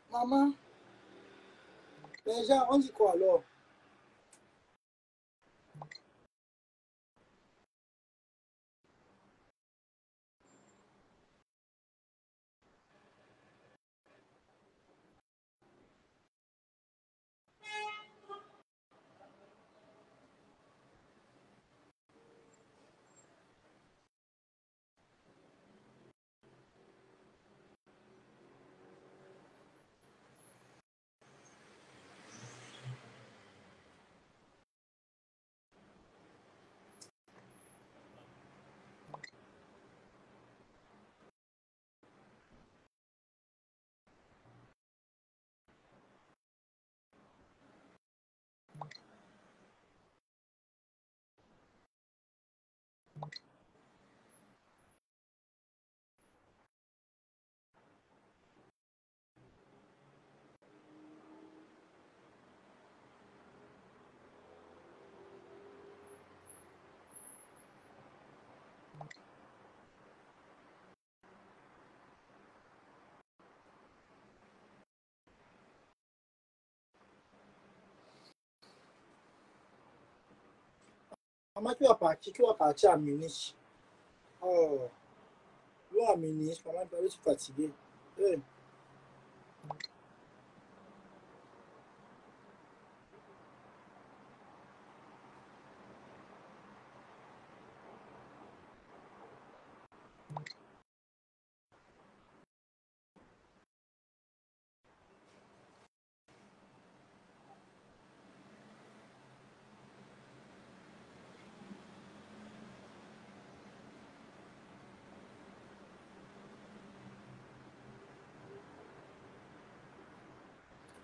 Maman, les gens, on dit quoi alors? Maman, tu vas partir à Munich. Oh, loin à Munich, maman, je suis fatigué. Hey.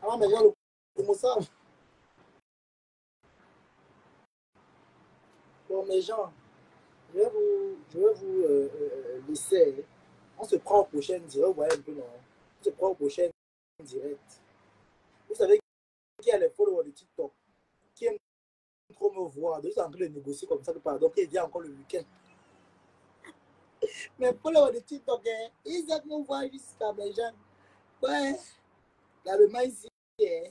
Alors, mais le comment ça? Bon, mes gens, je vais vous laisser. On se prend aux prochaines directs, vous voyez un peu, non? On se prend aux prochaines directs. Vous savez qu'il y a les followers de TikTok qui aiment trop me voir. Donc, ils sont en train de négocier comme ça, pardon, qu'il vient encore le week-end. Mais followers de TikTok, hein, ils aiment me voir jusqu'à mes gens. Ouais, là, le maïs ici, hein.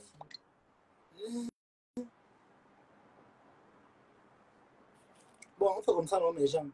Bon, on fait comme ça, non, mes gens.